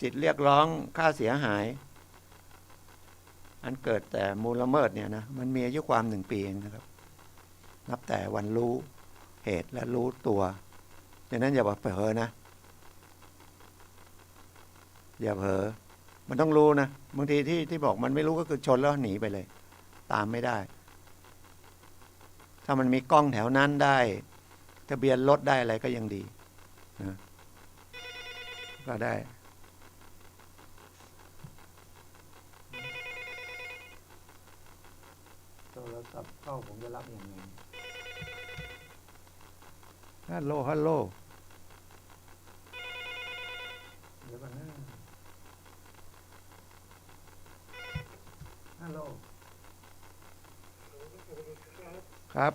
สิทธิเรียกร้องค่าเสียหายอันเกิดแต่มูลละเมิดเนี่ยนะมันมีอายุความ1 ปีเองนะครับนับแต่วันรู้เหตุและรู้ตัวดังนั้นอย่าเผลอนะอย่าเผลอมันต้องรู้นะบางทีที่บอกมันไม่รู้ก็คือชนแล้วหนีไปเลยตามไม่ได้ถ้ามันมีกล้องแถวนั้นได้ทะเบียนรถได้อะไรก็ยังดีนะก็ได้โทรศัพท์เข้าผมจะรับยังไงฮัลโหลฮัลโหลเดี๋ยวก่อนนะฮัลโหลครับ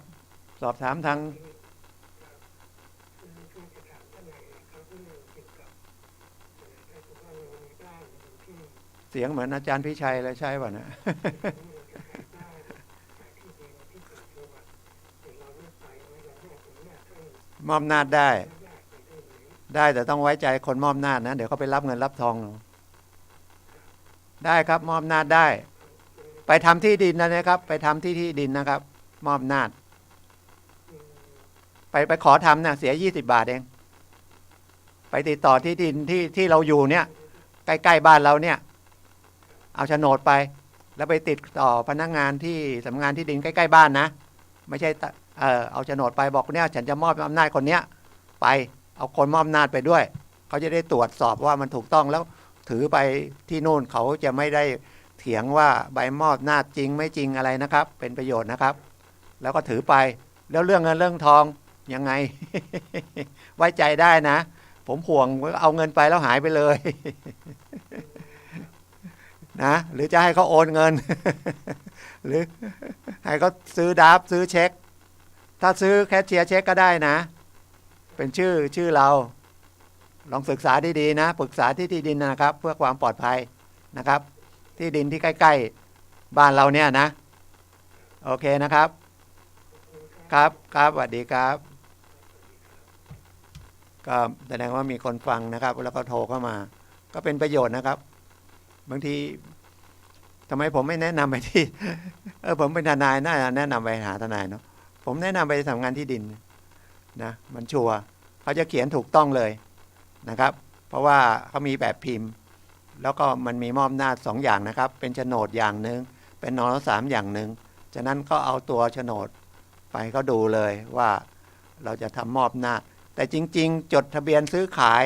สอบถามทางเสียงเหมือนอาจารย์พิชัยเลยใช่ป่ะนะ มอบอำนาจได้แต่ต้องไว้ใจคนมอบอำนาจนะเดี๋ยวเขาไปรับเงินรับทองได้ครับมอบอำนาจได้ไปทำที่ดินนะครับไปทำที่ดินนะครับมอบอำนาจไปขอทำนะเสีย20 บาทเองไปติดต่อที่ดินที่เราอยู่เนี่ยใกล้ๆบ้านเราเนี่ยเอาโฉนดไปแล้วไปติดต่อพนักงานที่สำนักงานที่ดินใกล้ๆบ้านนะไม่ใช่เอาโฉนดไปบอกเนี่ยฉันจะมอบอำนาจคนเนี้ยไปเอาคนมอบอำนาจไปด้วยเขาจะได้ตรวจสอบว่ามันถูกต้องแล้วถือไปที่นู่นเขาจะไม่ได้เถียงว่าใบมอบอำนาจจริงไม่จริงอะไรนะครับเป็นประโยชน์นะครับแล้วก็ถือไปแล้วเรื่องเงินเรื่องทองยังไง ไว้ใจได้นะผมห่วงเอาเงินไปแล้วหายไปเลย นะหรือจะให้เขาโอนเงิน หรือให้เขาซื้อดับซื้อเช็คถ้าซื้อแคชเชียร์เช็คก็ได้นะเป็นชื่อเราลองศึกษาดีๆนะปรึกษาที่ดินนะครับเพื่อความปลอดภัยนะครับที่ดินที่ใกล้ๆบ้านเราเนี่ยนะโอเคนะครับครับสวัสดีครับก็แสดงว่ามีคนฟังนะครับแล้วก็โทรเข้ามาก็เป็นประโยชน์นะครับบางทีทำไมผมไม่แนะนำไปที่ผมเป็นทนายน่าจะแนะนำไปหาทนายเนาะ ผมแนะนำไปสำนักงานที่ดินนะมันชัวร์เขาจะเขียนถูกต้องเลยนะครับเพราะว่าเขามีแบบพิมพ์แล้วก็มันมีมอบอำนาจ2อย่างนะครับเป็นโฉนดอย่างหนึ่งเป็นน.สามอย่างหนึ่งฉะนั้นก็เอาตัวโฉนดไปเขาดูเลยว่าเราจะทำมอบอำนาจแต่จริงๆจดทะเบียนซื้อขาย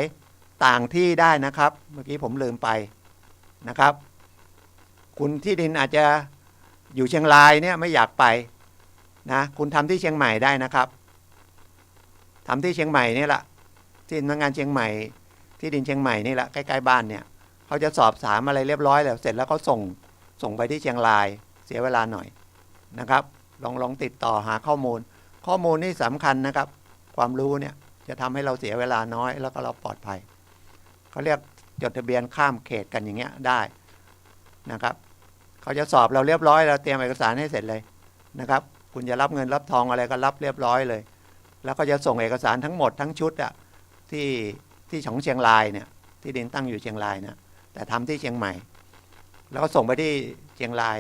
ต่างที่ได้นะครับเมื่อกี้ผมลืมไปนะครับคุณที่ดินอาจจะอยู่เชียงรายเนี่ยไม่อยากไปนะคุณทำที่เชียงใหม่ได้นะครับทำที่เชียงใหม่นี่แหละที่สำนักงานเชียงใหม่ที่ดินเชียงใหม่นี่แหละใกล้ๆบ้านเนี่ยเขาจะสอบถามอะไรเรียบร้อยแล้วเสร็จแล้วเขาส่งไปที่เชียงรายเสียเวลาหน่อยนะครับลองติดต่อหาข้อมูลนี่สำคัญนะครับความรู้เนี่ยจะทำให้เราเสียเวลาน้อยแล้วก็เราปลอดภัยเขาเรียกจดทะเบียนข้ามเขตกันอย่างเงี้ยได้นะครับเขาจะสอบเราเรียบร้อยเราเตรียมเอกสารให้เสร็จเลยนะครับคุณจะรับเงินรับทองอะไรก็รับเรียบร้อยเลยแล้วก็จะส่งเอกสารทั้งหมดทั้งชุดอะที่ของเชียงรายเนี่ยที่ดินตั้งอยู่เชียงรายนะแต่ทำที่เชียงใหม่แล้วก็ส่งไปที่เชียงราย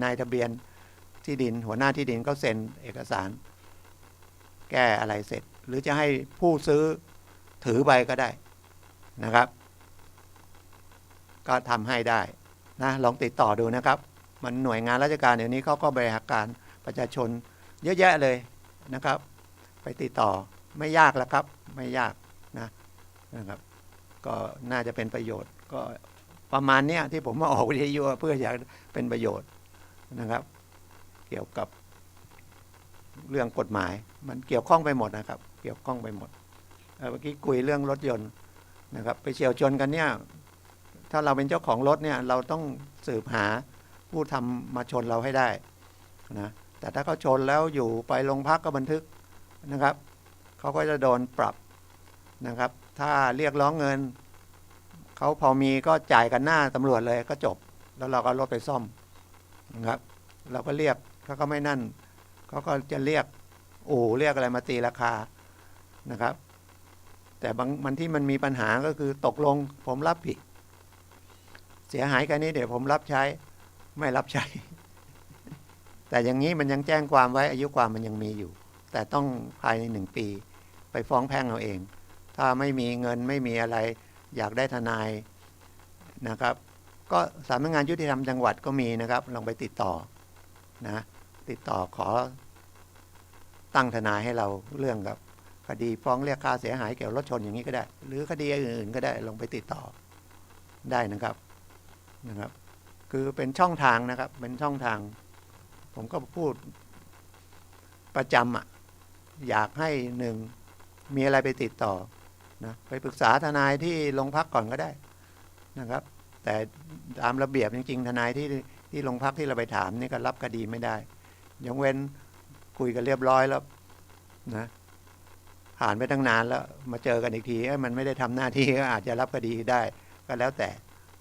นายทะเบียนที่ดินหัวหน้าที่ดินก็เซ็นเอกสารแก้อะไรเสร็จหรือจะให้ผู้ซื้อถือใบก็ได้นะครับก็ทำให้ได้นะลองติดต่อดูนะครับมันหน่วยงานราชการเดี๋ยวนี้เขาก็บริหารการประชาชนเยอะแยะเลยนะครับไปติดต่อไม่ยากแล้วครับไม่ยากนะครับก็น่าจะเป็นประโยชน์ก็ประมาณเนี้ยที่ผมมาออกวิทยุเพื่ออยากเป็นประโยชน์นะครับเกี่ยวกับเรื่องกฎหมายมันเกี่ยวข้องไปหมดนะครับเกี่ยวข้องไปหมดเมื่อกี้คุยเรื่องรถยนต์นะครับไปเฉี่ยวชนกันเนี่ยถ้าเราเป็นเจ้าของรถเนี่ยเราต้องสืบหาผู้ทำมาชนเราให้ได้นะแต่ถ้าเขาชนแล้วอยู่ไปโรงพักก็บันทึกนะครับเขาก็จะโดนปรับนะครับถ้าเรียกร้องเงินเขาพอมีก็จ่ายกันหน้าตำรวจเลยก็จบแล้วเราก็รถไปซ่อมนะครับเราก็เรียกเขาก็ไม่นั่นเขาก็จะเรียกเรียกอะไรมาตีราคานะครับแต่บางมันที่มันมีปัญหาก็คือตกลงผมรับผิดเสียหายกันนี้เดี๋ยวผมรับใช้ไม่รับใช้แต่อย่างนี้มันยังแจ้งความไว้อายุความมันยังมีอยู่แต่ต้องภายใน1 ปีไปฟ้องแพ่งเอาเองถ้าไม่มีเงินไม่มีอะไรอยากได้ทนายนะครับก็สำนักงานยุติธรรมจังหวัดก็มีนะครับลองไปติดต่อนะติดต่อขอตั้งทนายให้เราเรื่องกับคดีฟ้องเรียกค่าเสียหายเกี่ยวกับรถชนอย่างนี้ก็ได้หรือคดีอื่นๆก็ได้ลองไปติดต่อได้นะครับคือเป็นช่องทางนะครับเป็นช่องทางผมก็พูดประจำอยากให้มีอะไรไปติดต่อนะไปปรึกษาทนายที่โรงพักก่อนก็ได้นะครับแต่ตามระเบียบจริงๆทนายที่โรงพักที่เราไปถามนี่ก็รับคดีไม่ได้ยกเว้นคุยกันเรียบร้อยแล้วนะผ่านไปตั้งนานแล้วมาเจอกันอีกทีมันไม่ได้ทำหน้าที่ก็อาจจะรับคดีได้ก็แล้วแต่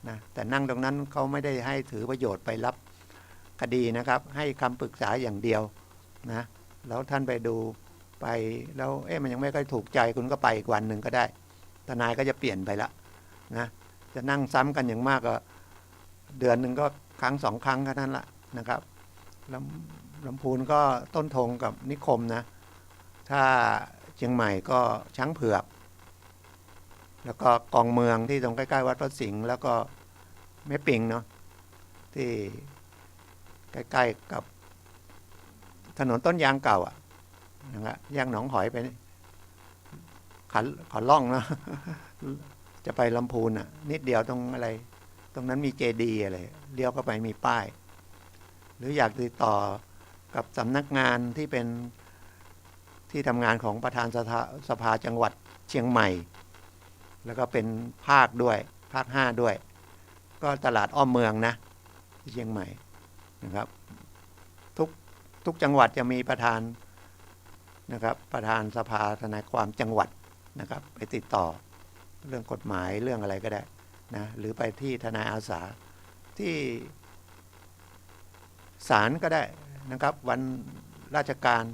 นะแต่นั่งตรงนั้นเขาไม่ได้ให้ถือประโยชน์ไปรับคดีนะครับให้คำปรึกษาอย่างเดียวนะแล้วท่านไปดูไปแล้วมันยังไม่ค่อยถูกใจคุณก็ไปอีกวันหนึ่งก็ได้ทนายก็จะเปลี่ยนไปละนะจะนั่งซ้ำกันอย่างมากก็เดือนหนึ่งก็ครั้ง2 ครั้งแค่นั้นละนะครับลำพูนก็ต้นธงกับนิคมนะถ้าเชียงใหม่ก็ช้างเผือกแล้วก็กองเมืองที่ตรงใกล้ๆวัดพระสิงห์แล้วก็แม่ปิงเนาะที่ใกล้ๆกับถนนต้นยางเก่านะครับแยกหนองหอยไปขอล่องนะจะไปลำพูนนิดเดียวตรงอะไรตรงนั้นมีเจดีย์อะไรเลี้ยวเข้าไปมีป้ายหรืออยากติดต่อกับสำนักงานที่เป็นที่ทำงานของประธานสภาจังหวัดเชียงใหม่แล้วก็เป็นภาคด้วยภาค5ด้วยก็ตลาดอ้อมเมืองนะที่เชียงใหม่นะครับทุกจังหวัดจะมีประธานนะครับประธานสภาทนายความจังหวัดนะครับไปติดต่อเรื่องกฎหมายเรื่องอะไรก็ได้นะหรือไปที่ทนายอาสาที่ศาลก็ได้นะครับวันราชการ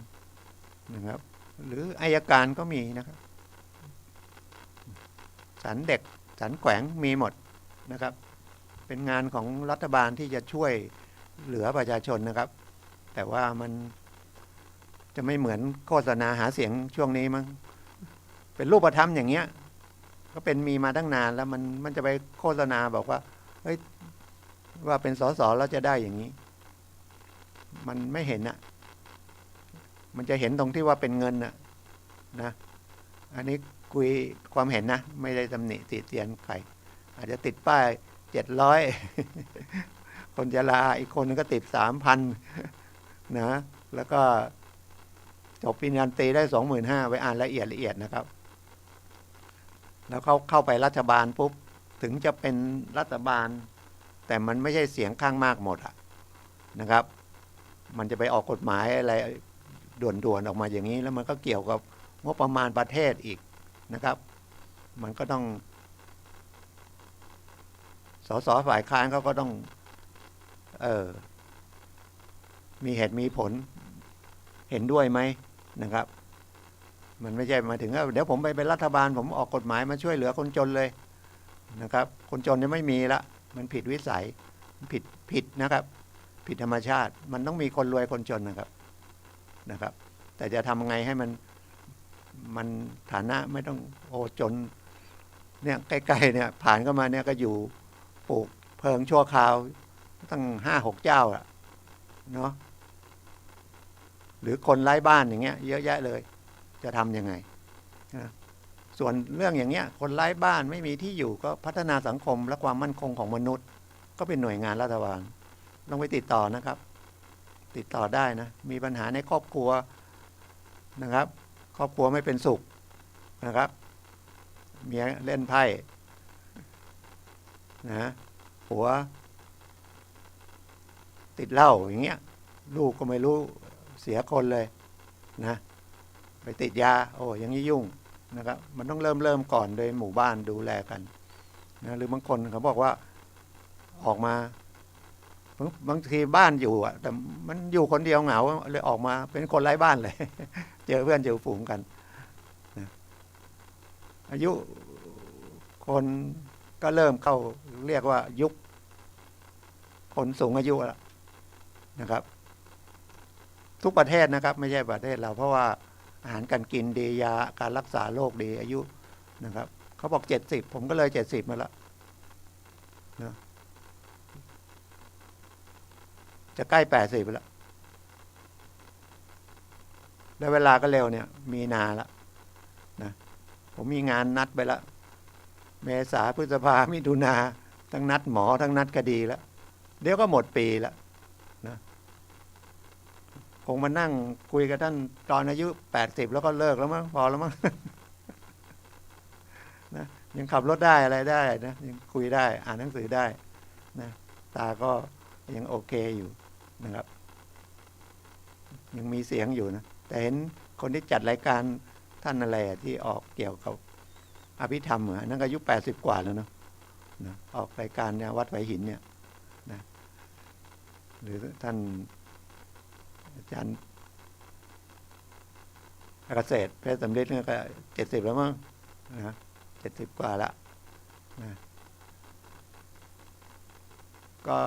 นะครับหรืออัยการก็มีนะครับศาลเด็กศาลแขวงมีหมดนะครับเป็นงานของรัฐบาลที่จะช่วยเหลือประชาชนนะครับแต่ว่ามัน จะไม่เหมือนโฆษณาหาเสียงช่วงนี้มั้งเป็นรูปธรรมอย่างเงี้ยก็เป็นมีมาตั้งนานแล้วมันจะไปโฆษณาบอกว่าเฮ้ยว่าเป็นสสแล้วจะได้อย่างนี้มันไม่เห็นอะมันจะเห็นตรงที่ว่าเป็นเงินอะนะอันนี้คุยความเห็นนะไม่ได้ตำหนิติเตียนใครอาจจะติดป้าย700คนจะลาอีกคนนึงก็ติด3,000นะแล้วก็จบปริญญาตรีได้25,000ไว้อ่านละเอียดนะครับแล้วเขาเข้าไปรัฐบาลปุ๊บถึงจะเป็นรัฐบาลแต่มันไม่ใช่เสียงข้างมากหมดอะนะครับมันจะไปออกกฎหมายอะไรด่วนๆออกมาอย่างนี้แล้วมันก็เกี่ยวกับงบประมาณประเทศอีกนะครับมันก็ต้องสสฝ่ายค้านเขาก็ต้องมีเหตุมีผลเห็นด้วยไหมนะครับมันไม่ใช่มาถึงเดี๋ยวผมไปเป็นรัฐบาลผมออกกฎหมายมาช่วยเหลือคนจนเลยนะครับคนจนจะไม่มีละมันผิดวิสัยผิดนะครับผิดธรรมชาติมันต้องมีคนรวยคนจนนะครับแต่จะทำไงให้มันฐานะไม่ต้องโอ้จนเนี่ยใกล้ๆเนี่ยผ่านเข้ามาเนี่ยก็อยู่ปลูกเพิงชั่วคราวตั้ง5-6 เจ้าอะเนาะหรือคนไร้บ้านอย่างเงี้ยเยอะแยะเลยจะทำยังไงนะส่วนเรื่องอย่างเงี้ยคนไร้บ้านไม่มีที่อยู่ก็พัฒนาสังคมและความมั่นคงของมนุษย์ก็เป็นหน่วยงานรัฐบาลลองไปติดต่อนะครับติดต่อได้นะมีปัญหาในครอบครัวนะครับครอบครัวไม่เป็นสุขนะครับเมียเล่นไพ่นะผัวติดเหล้าอย่างเงี้ยลูกก็ไม่รู้เสียคนเลยนะไปติดยาโอ้อย่างนี้ยุ่งนะครับมันต้องเริ่มก่อนโดยหมู่บ้านดูแลกันนะหรือบางคนเขาบอกว่าออกมาบางทีบ้านอยู่แต่มันอยู่คนเดียวเหงาเลยออกมาเป็นคนไร้บ้านเลยเจอเพื่อนเจอฝูงกันนะอายุคนก็เริ่มเข้าเรียกว่ายุคคนสูงอายุแล้วนะครับทุกประเทศนะครับไม่ใช่ประเทศเราเพราะว่าอาหารการกินดียาการรักษาโรคดีอายุนะครับเขาบอก70ผมก็เลย70มาแล้วนะจะใกล้80ไปแล้วแล้วเวลาก็เร็วเนี่ยมีนาแล้วนะผมมีงานนัดไปแล้วเมษาพฤษภามิถุนาทั้งนัดหมอทั้งนัดคดีแล้วเดี๋ยวก็หมดปีแล้วนะคงมานั่งคุยกับท่านตอนอายุ80แล้วก็เลิกแล้วมั้งพอแล้วมั้งนะยังขับรถได้อะไรได้นะยังคุยได้อ่านหนังสือได้นะตาก็ยังโอเคอยู่นะครับยังมีเสียงอยู่นะแต่เห็นคนที่จัดรายการท่านอะไรที่ออกเกี่ยวกับอภิธรรมนั่นก็อายุ80 กว่าแล้วนะออกรายการเนี่ยวัดไผ่หินเนี่ยนะหรือท่านอาจารย์เกษตรเพชรสำลิดเนี่ยก็70แล้วมั้งนะ70 กว่าละนะก็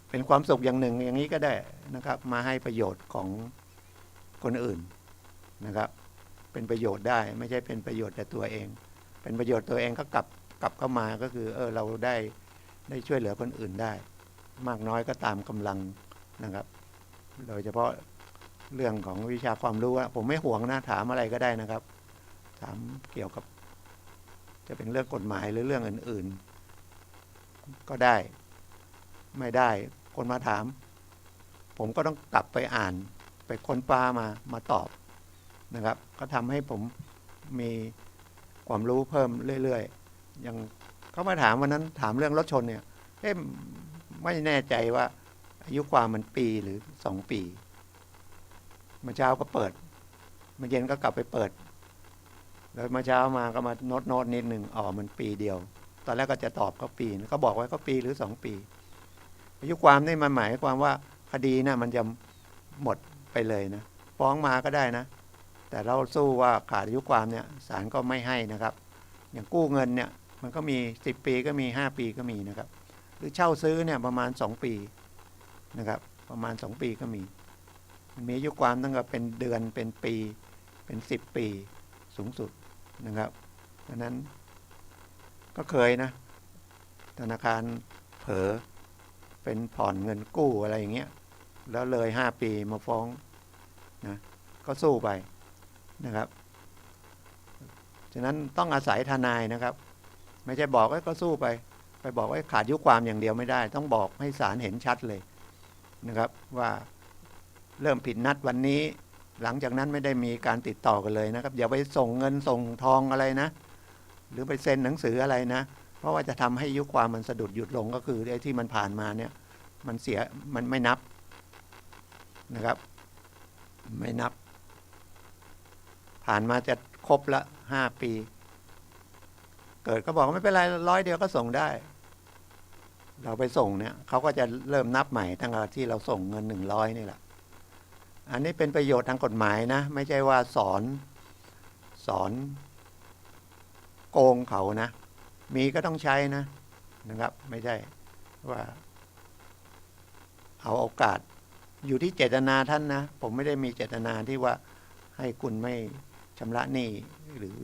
เป็นความสุขอย่างหนึ่งอย่างนี้ก็ได้นะครับมาให้ประโยชน์ของคนอื่นนะครับเป็นประโยชน์ได้ไม่ใช่เป็นประโยชน์แต่ตัวเองเป็นประโยชน์ตัวเองก็กลับเข้ามาก็คือเราได้ช่วยเหลือคนอื่นได้มากน้อยก็ตามกำลังนะครับโดยเฉพาะเรื่องของวิชาความรู้ผมไม่ห่วงนะถามอะไรก็ได้นะครับถามเกี่ยวกับจะเป็นเรื่องกฎหมายหรือเรื่องอื่นๆก็ได้ไม่ได้คนมาถามผมก็ต้องกลับไปอ่านไปค้นคว้ามาตอบนะครับก็ทำให้ผมมีความรู้เพิ่มเรื่อยๆอย่างเขามาถามวันนั้นถามเรื่องรถชนเนี่ยไม่แน่ใจว่าอายุความมันปีหรือ2 ปีเมื่อเช้าก็เปิดเมื่อเย็นก็กลับไปเปิดแล้วเมื่อเช้ามาก็มาโน้ตนิดนึงมันปีเดียวตอนแรกก็จะตอบก็ปีเขาบอกไว้ก็ปีหรือ2 ปีอายุความนี่มันหมายความว่าคดีนะมันจะหมดไปเลยนะฟ้องมาก็ได้นะแต่เราสู้ว่าขาดอายุความเนี่ยศาลก็ไม่ให้นะครับอย่างกู้เงินเนี่ยมันก็มี10 ปีก็มี5 ปีก็มีนะครับหรือเช่าซื้อเนี่ยประมาณ2 ปีนะครับประมาณ2 ปีก็มี มีอายุความตั้งแต่เป็นเดือนเป็นปีเป็น10 ปีสูงสุดนะครับเพราะนั้นก็เคยนะธนาคารเผลอเป็นผ่อนเงินกู้อะไรอย่างเงี้ยแล้วเลย5 ปีมาฟ้องนะก็สู้ไปนะครับฉะนั้นต้องอาศัยทนายนะครับไม่ใช่บอกก็สู้ไปบอกว่าขาดอายุความอย่างเดียวไม่ได้ต้องบอกให้ศาลเห็นชัดเลยนะครับว่าเริ่มผิดนัดวันนี้หลังจากนั้นไม่ได้มีการติดต่อกันเลยนะครับอย่าไปส่งเงินส่งทองอะไรนะหรือไปเซ็นหนังสืออะไรนะเพราะว่าจะทำให้อายุความมันสะดุดหยุดลงก็คือไอ้ที่มันผ่านมาเนี่ยมันเสียมันไม่นับนะครับไม่นับผ่านมาจะครบละ5 ปีเกิดก็บอกไม่เป็นไร100 เดียวก็ส่งได้เราไปส่งเนี่ยเขาก็จะเริ่มนับใหม่ตั้งแต่ที่เราส่งเงิน100นี่แหละอันนี้เป็นประโยชน์ทางกฎหมายนะไม่ใช่ว่าสอนโกงเขานะมีก็ต้องใช้นะครับไม่ใช่ว่าเอาโอกาสอยู่ที่เจตนาท่านนะผมไม่ได้มีเจตนาที่ว่าให้คุณไม่ชำระหนี้หรือ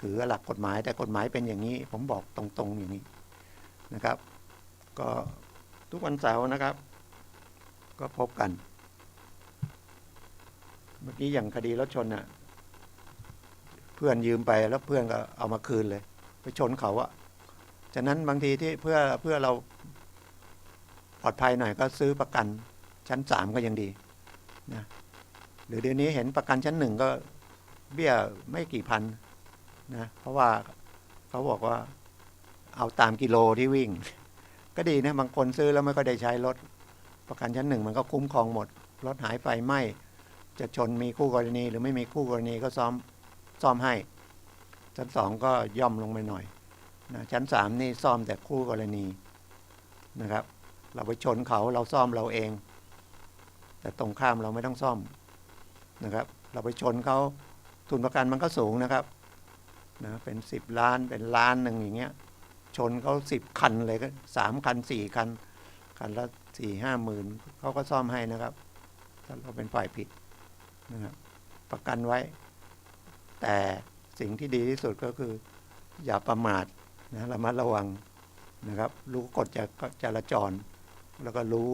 ถือหลักกฎหมายแต่กฎหมายเป็นอย่างนี้ผมบอกตรงๆอย่างนี้นะครับก็ทุกวันเสาร์นะครับก็พบกันเมื่อกี้อย่างคดีรถชนน่ะเพื่อนยืมไปแล้วเพื่อนก็เอามาคืนเลยไปชนเขาอะฉะนั้นบางทีที่เพื่อเราปลอดภัยหน่อยก็ซื้อประกันชั้น3ก็ยังดีนะหรือเดี๋ยวนี้เห็นประกันชั้น1ก็เบี้ยไม่กี่พันนะเพราะว่าเขาบอกว่าเอาตามกิโลที่วิ่งก็ดีนะบางคนซื้อแล้วไม่ก็ได้ใช้รถประกันชั้น1มันก็คุ้มครองหมดรถหายไฟไหม้จะชนมีคู่กรณีหรือไม่มีคู่กรณีก็ซ่อมให้ชั้น2ก็ย่อมลงไปหน่อยนะชั้น3นี่ซ่อมแต่คู่กรณีนะครับเราไปชนเขาเราซ่อมเราเองแต่ตรงข้ามเราไม่ต้องซ่อมนะครับเราไปชนเขาทุนประกันมันก็สูงนะครับนะเป็น10 ล้านเป็นล้านหนึ่งอย่างเงี้ยชนเขา10 คันเลยก็3 คัน4 คันคันละ4-5 หมื่นเขาก็ซ่อมให้นะครับถ้าเราเป็นฝ่ายผิดนะครับประกันไว้แต่สิ่งที่ดีที่สุดก็คืออย่าประมาทนะระมัดระวังนะครับรู้กฎจราจรแล้วก็รู้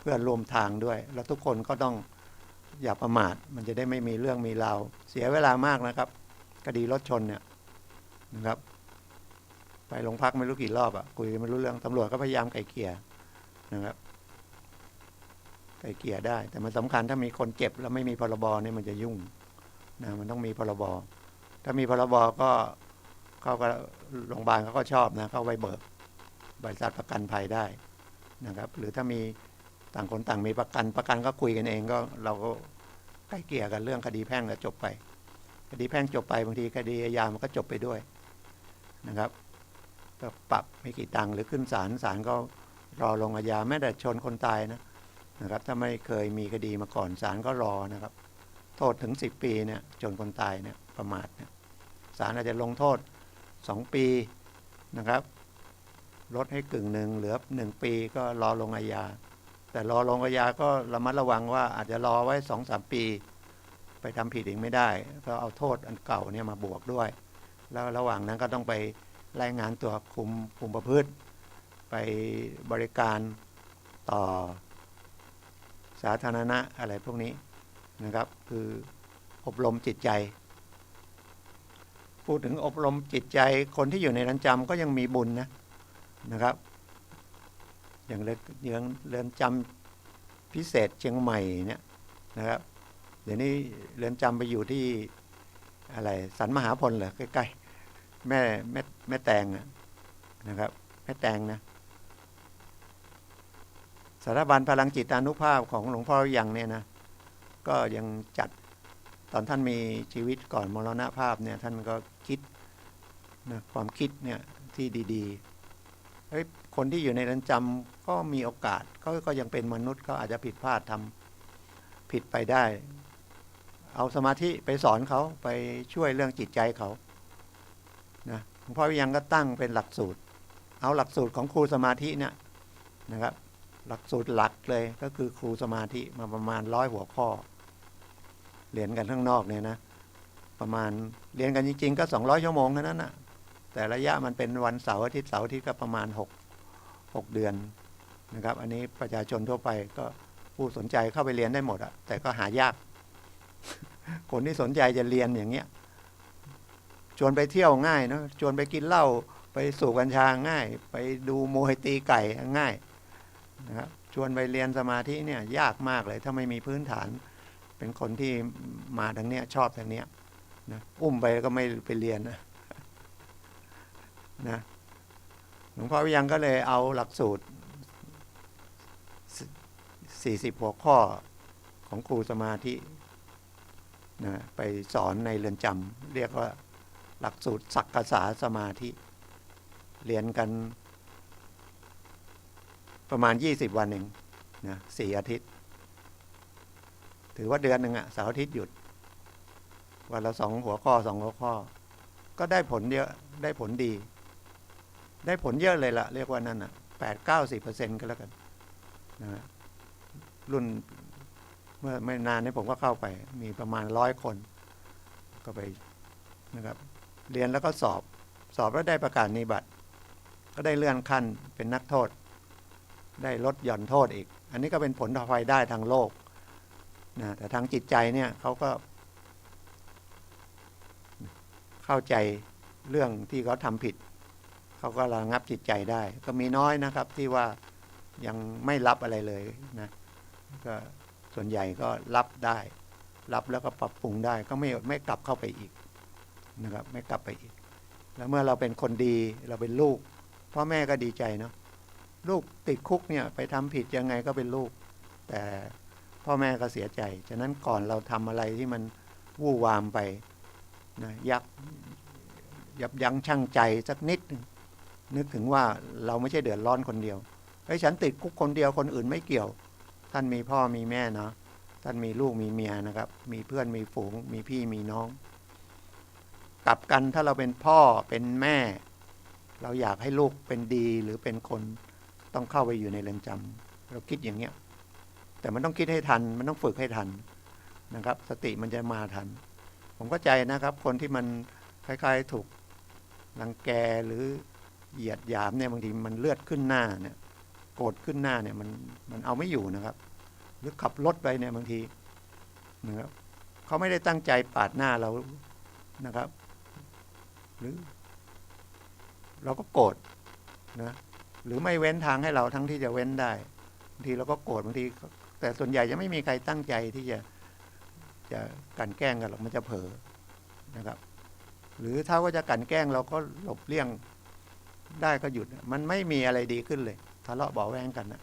เพื่อนร่วมทางด้วยแล้วทุกคนก็ต้องอย่าประมาทมันจะได้ไม่มีเรื่องมีราวเสียเวลามากนะครับคดีรถชนเนี่ยนะครับไปโรงพักไม่รู้กี่รอบอ่ะคุยไม่รู้เรื่องตำรวจก็พยายามไกล่เกลี่ยนะครับไกล่เกลี่ยได้แต่มันสำคัญถ้ามีคนเจ็บแล้วไม่มีพรบเนี่ยมันจะยุ่งนะมันต้องมีพรบถ้ามีพรบก็เขาก็โรงพยาบาลเขาก็ชอบนะเขาไว้เบิกบริษัทประกันภัยได้นะครับหรือถ้ามีต่างคนต่างมีประกันก็คุยกันเองก็เราก็ไกล่เกลี่ยกันเรื่องคดีแพ่งก็จบไปคดีแพ่งจบไปบางทีคดีอาญามันก็จบไปด้วยนะครับก็ปรับไม่กี่ตังค์หรือขึ้นศาลก็รอลงอาญาแม้แต่ชนคนตายนะครับถ้าไม่เคยมีคดีมาก่อนศาลก็รอนะครับโทษถึง10 ปีเนี่ยชนคนตายเนี่ยประมาทเนี่ยศาลอาจจะลงโทษ2 ปีนะครับลดให้1/2เหลือ1 ปีก็รอลงอาญาแต่รอลงอาญาก็ระมัดระวังว่าอาจจะรอไว้ 2-3 ปีไปทำผิดอีกไม่ได้ก็เอาโทษอันเก่าเนี่ยมาบวกด้วยแล้วระหว่างนั้นก็ต้องไปรายงานตัวคุมประพฤติไปบริการต่อสาธารณะอะไรพวกนี้นะครับคืออบรมจิตใจพูดถึงอบรมจิตใจคนที่อยู่ในเรือนจำก็ยังมีบุญนะครับอย่างเรือนจำพิเศษเชียงใหม่เนี่ยนะครับเดี๋ยวนี้เรือนจำไปอยู่ที่อะไรสันมหาพลเหรอใกล้ๆแม่แตงนะครับแม่แตงนะสถาบันพลังจิตานุภาพของหลวงพ่อยังเนี่ยนะก็ยังจัดตอนท่านมีชีวิตก่อนมรณภาพเนี่ยท่านก็คิดนะความคิดเนี่ยที่ดีๆคนที่อยู่ในเรือนจำก็มีโอกาสก็ยังเป็นมนุษย์ก็อาจจะผิดพลาดทำผิดไปได้เอาสมาธิไปสอนเขาไปช่วยเรื่องจิตใจเขานะหลวงพ่อยังก็ตั้งเป็นหลักสูตรเอาหลักสูตรของครูสมาธิเนี่ยนะครับหลักสูตรหลักเลยก็คือครูสมาธิมาประมาณ100 หัวข้อ เรียนกันข้างนอกเนี่ยนะประมาณเรียนกันจริงๆก็200 ชั่วโมงเท่านั้นนะแต่ระยะมันเป็นวันเสาร์อาทิตย์ก็ประมาณ6 เดือนนะครับอันนี้ประชาชนทั่วไปก็ผู้สนใจเข้าไปเรียนได้หมดอะแต่ก็หายาก คนที่สนใจจะเรียนอย่างเงี้ยชวนไปเที่ยวง่ายเนาะชวนไปกินเหล้าไปสูบกัญชาง่าย ไปดูมวยตีไก่ง่ายนะครับชวนไปเรียนสมาธิเนี่ยยากมากเลยถ้าไม่มีพื้นฐานเป็นคนที่มาทางเนี้ยชอบทางเนี้ยนะอุ้มไปก็ไม่ไปเรียนนะหลวงพ่อวิยังก็เลยเอาหลักสูตร40 หัวข้อของครูสมาธินะไปสอนในเรือนจำเรียกว่าหลักสูตรสักกษาสมาธิเรียนกันประมาณ20 วันเองนะ4 อาทิตย์ถือว่าเดือนหนึ่งอะเสาร์อาทิตย์หยุดวันละ2 หัวข้อ2 หัวข้อก็ได้ผลเยอะได้ผลดีได้ผลเยอะเลยล่ะเรียกว่านั่นอะ80-90%ก็แล้วกันนะรุ่นเมื่อไม่นานนี้ผมก็เข้าไปมีประมาณ100 คนก็ไปนะครับเรียนแล้วก็สอบแล้วได้ประกาศนียบัตรก็ได้เลื่อนขั้นเป็นนักโทษได้ลดหย่อนโทษอีกอันนี้ก็เป็นผลพลอยได้ทางโลกนะแต่ทางจิตใจเนี่ยเขาก็เข้าใจเรื่องที่เขาทำผิดเขาก็ระงับจิตใจได้ก็มีน้อยนะครับที่ว่ายังไม่รับอะไรเลยนะก็ส่วนใหญ่ก็รับได้รับแล้วก็ปรับปรุงได้ก็ไม่กลับเข้าไปอีกนะครับไม่กลับไปอีกแล้วเมื่อเราเป็นคนดีเราเป็นลูกพ่อแม่ก็ดีใจเนาะลูกติดคุกเนี่ยไปทำผิดยังไงก็เป็นลูกแต่พ่อแม่ก็เสียใจฉะนั้นก่อนเราทำอะไรที่มันวู่วามไปนะยับยั้งชั่งใจสักนิดนึกถึงว่าเราไม่ใช่เดือดร้อนคนเดียวไอ้ฉันติดคุกคนเดียวคนอื่นไม่เกี่ยวท่านมีพ่อมีแม่เนาะท่านมีลูกมีเมียนะครับมีเพื่อนมีฝูงมีพี่มีน้องกลับกันถ้าเราเป็นพ่อเป็นแม่เราอยากให้ลูกเป็นดีหรือเป็นคนต้องเข้าไปอยู่ในเรือนจำเราคิดอย่างเงี้ยแต่มันต้องคิดให้ทันมันต้องฝึกให้ทันนะครับสติมันจะมาทันผมเข้าใจนะครับคนที่มันคล้ายๆถูกรังแกหรือเหยียดหยามเนี่ยบางทีมันเลือดขึ้นหน้าเนี่ยโกรธขึ้นหน้าเนี่ยมันเอาไม่อยู่นะครับหรือขับรถไปเนี่ยบางทีนะครับเขาไม่ได้ตั้งใจปาดหน้าเรานะครับหรือเราก็โกรธนะหรือไม่เว้นทางให้เราทั้งที่จะเว้นได้บางทีเราก็โกรธบางทีแต่ส่วนใหญ่จะไม่มีใครตั้งใจที่จะกลั่นแกล้งกันหรอกมันจะเผลอนะครับหรือถ้าว่าจะกลั่นแกล้งเราก็หลบเลี่ยงได้ก็หยุดมันไม่มีอะไรดีขึ้นเลยทะเลาะเบาแวงกันนะ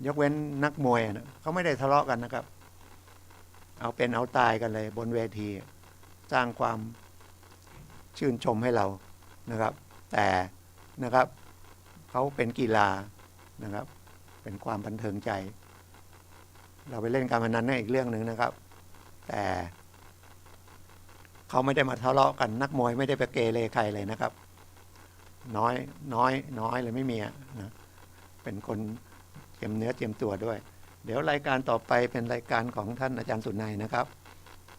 ยกเว้นนักมวยนะเขาไม่ได้ทะเลาะกันนะครับเอาเป็นเอาตายกันเลยบนเวทีสร้างความชื่นชมให้เรานะครับแต่นะครับเขาเป็นกีฬานะครับเป็นความบันเทิงใจเราไปเล่นการพนันนั่นอีกเรื่องหนึ่งนะครับแต่เขาไม่ได้มาทะเลาะกันนักมวยไม่ได้ไปเกเรใครเลยนะครับน้อยเลยไม่มีนะเป็นคนเตรียมเนื้อเตรียมตัวด้วยเดี๋ยวรายการต่อไปเป็นรายการของท่านอาจารย์สุนัยนะครับ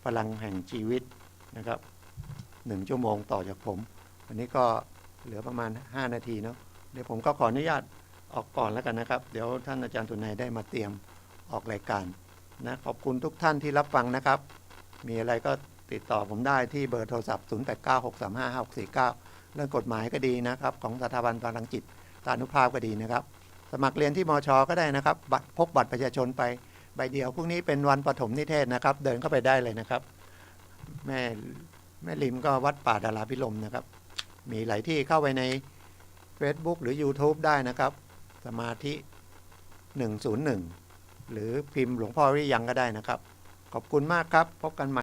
พลังแห่งชีวิตนะครับ1 ชั่วโมงต่อจากผมวันนี้ก็เหลือประมาณ5 นาทีเนาะเดี๋ยวผมก็ขออนุญาตออกก่อนแล้วกันนะครับเดี๋ยวท่านอาจารย์สุนัยได้มาเตรียมออกรายการนะขอบคุณทุกท่านที่รับฟังนะครับมีอะไรก็ติดต่อผมได้ที่เบอร์โทรศัพท์0896355649เรื่องกฎหมายก็ดีนะครับของสถาบันพลังจิตตานุภาพก็ดีนะครับสมัครเรียนที่มช.ก็ได้นะครับพกบัตรประชาชนไปใบเดียวพรุ่งนี้เป็นวันปฐมนิเทศนะครับเดินเข้าไปได้เลยนะครับแม่ริมก็วัดป่าดาราพิรมนะครับมีหลายที่เข้าไปใน Facebook หรือ YouTube ได้นะครับสมาธิ101หรือพิมพ์หลวงพ่อวิยังก็ได้นะครับขอบคุณมากครับพบกันใหม่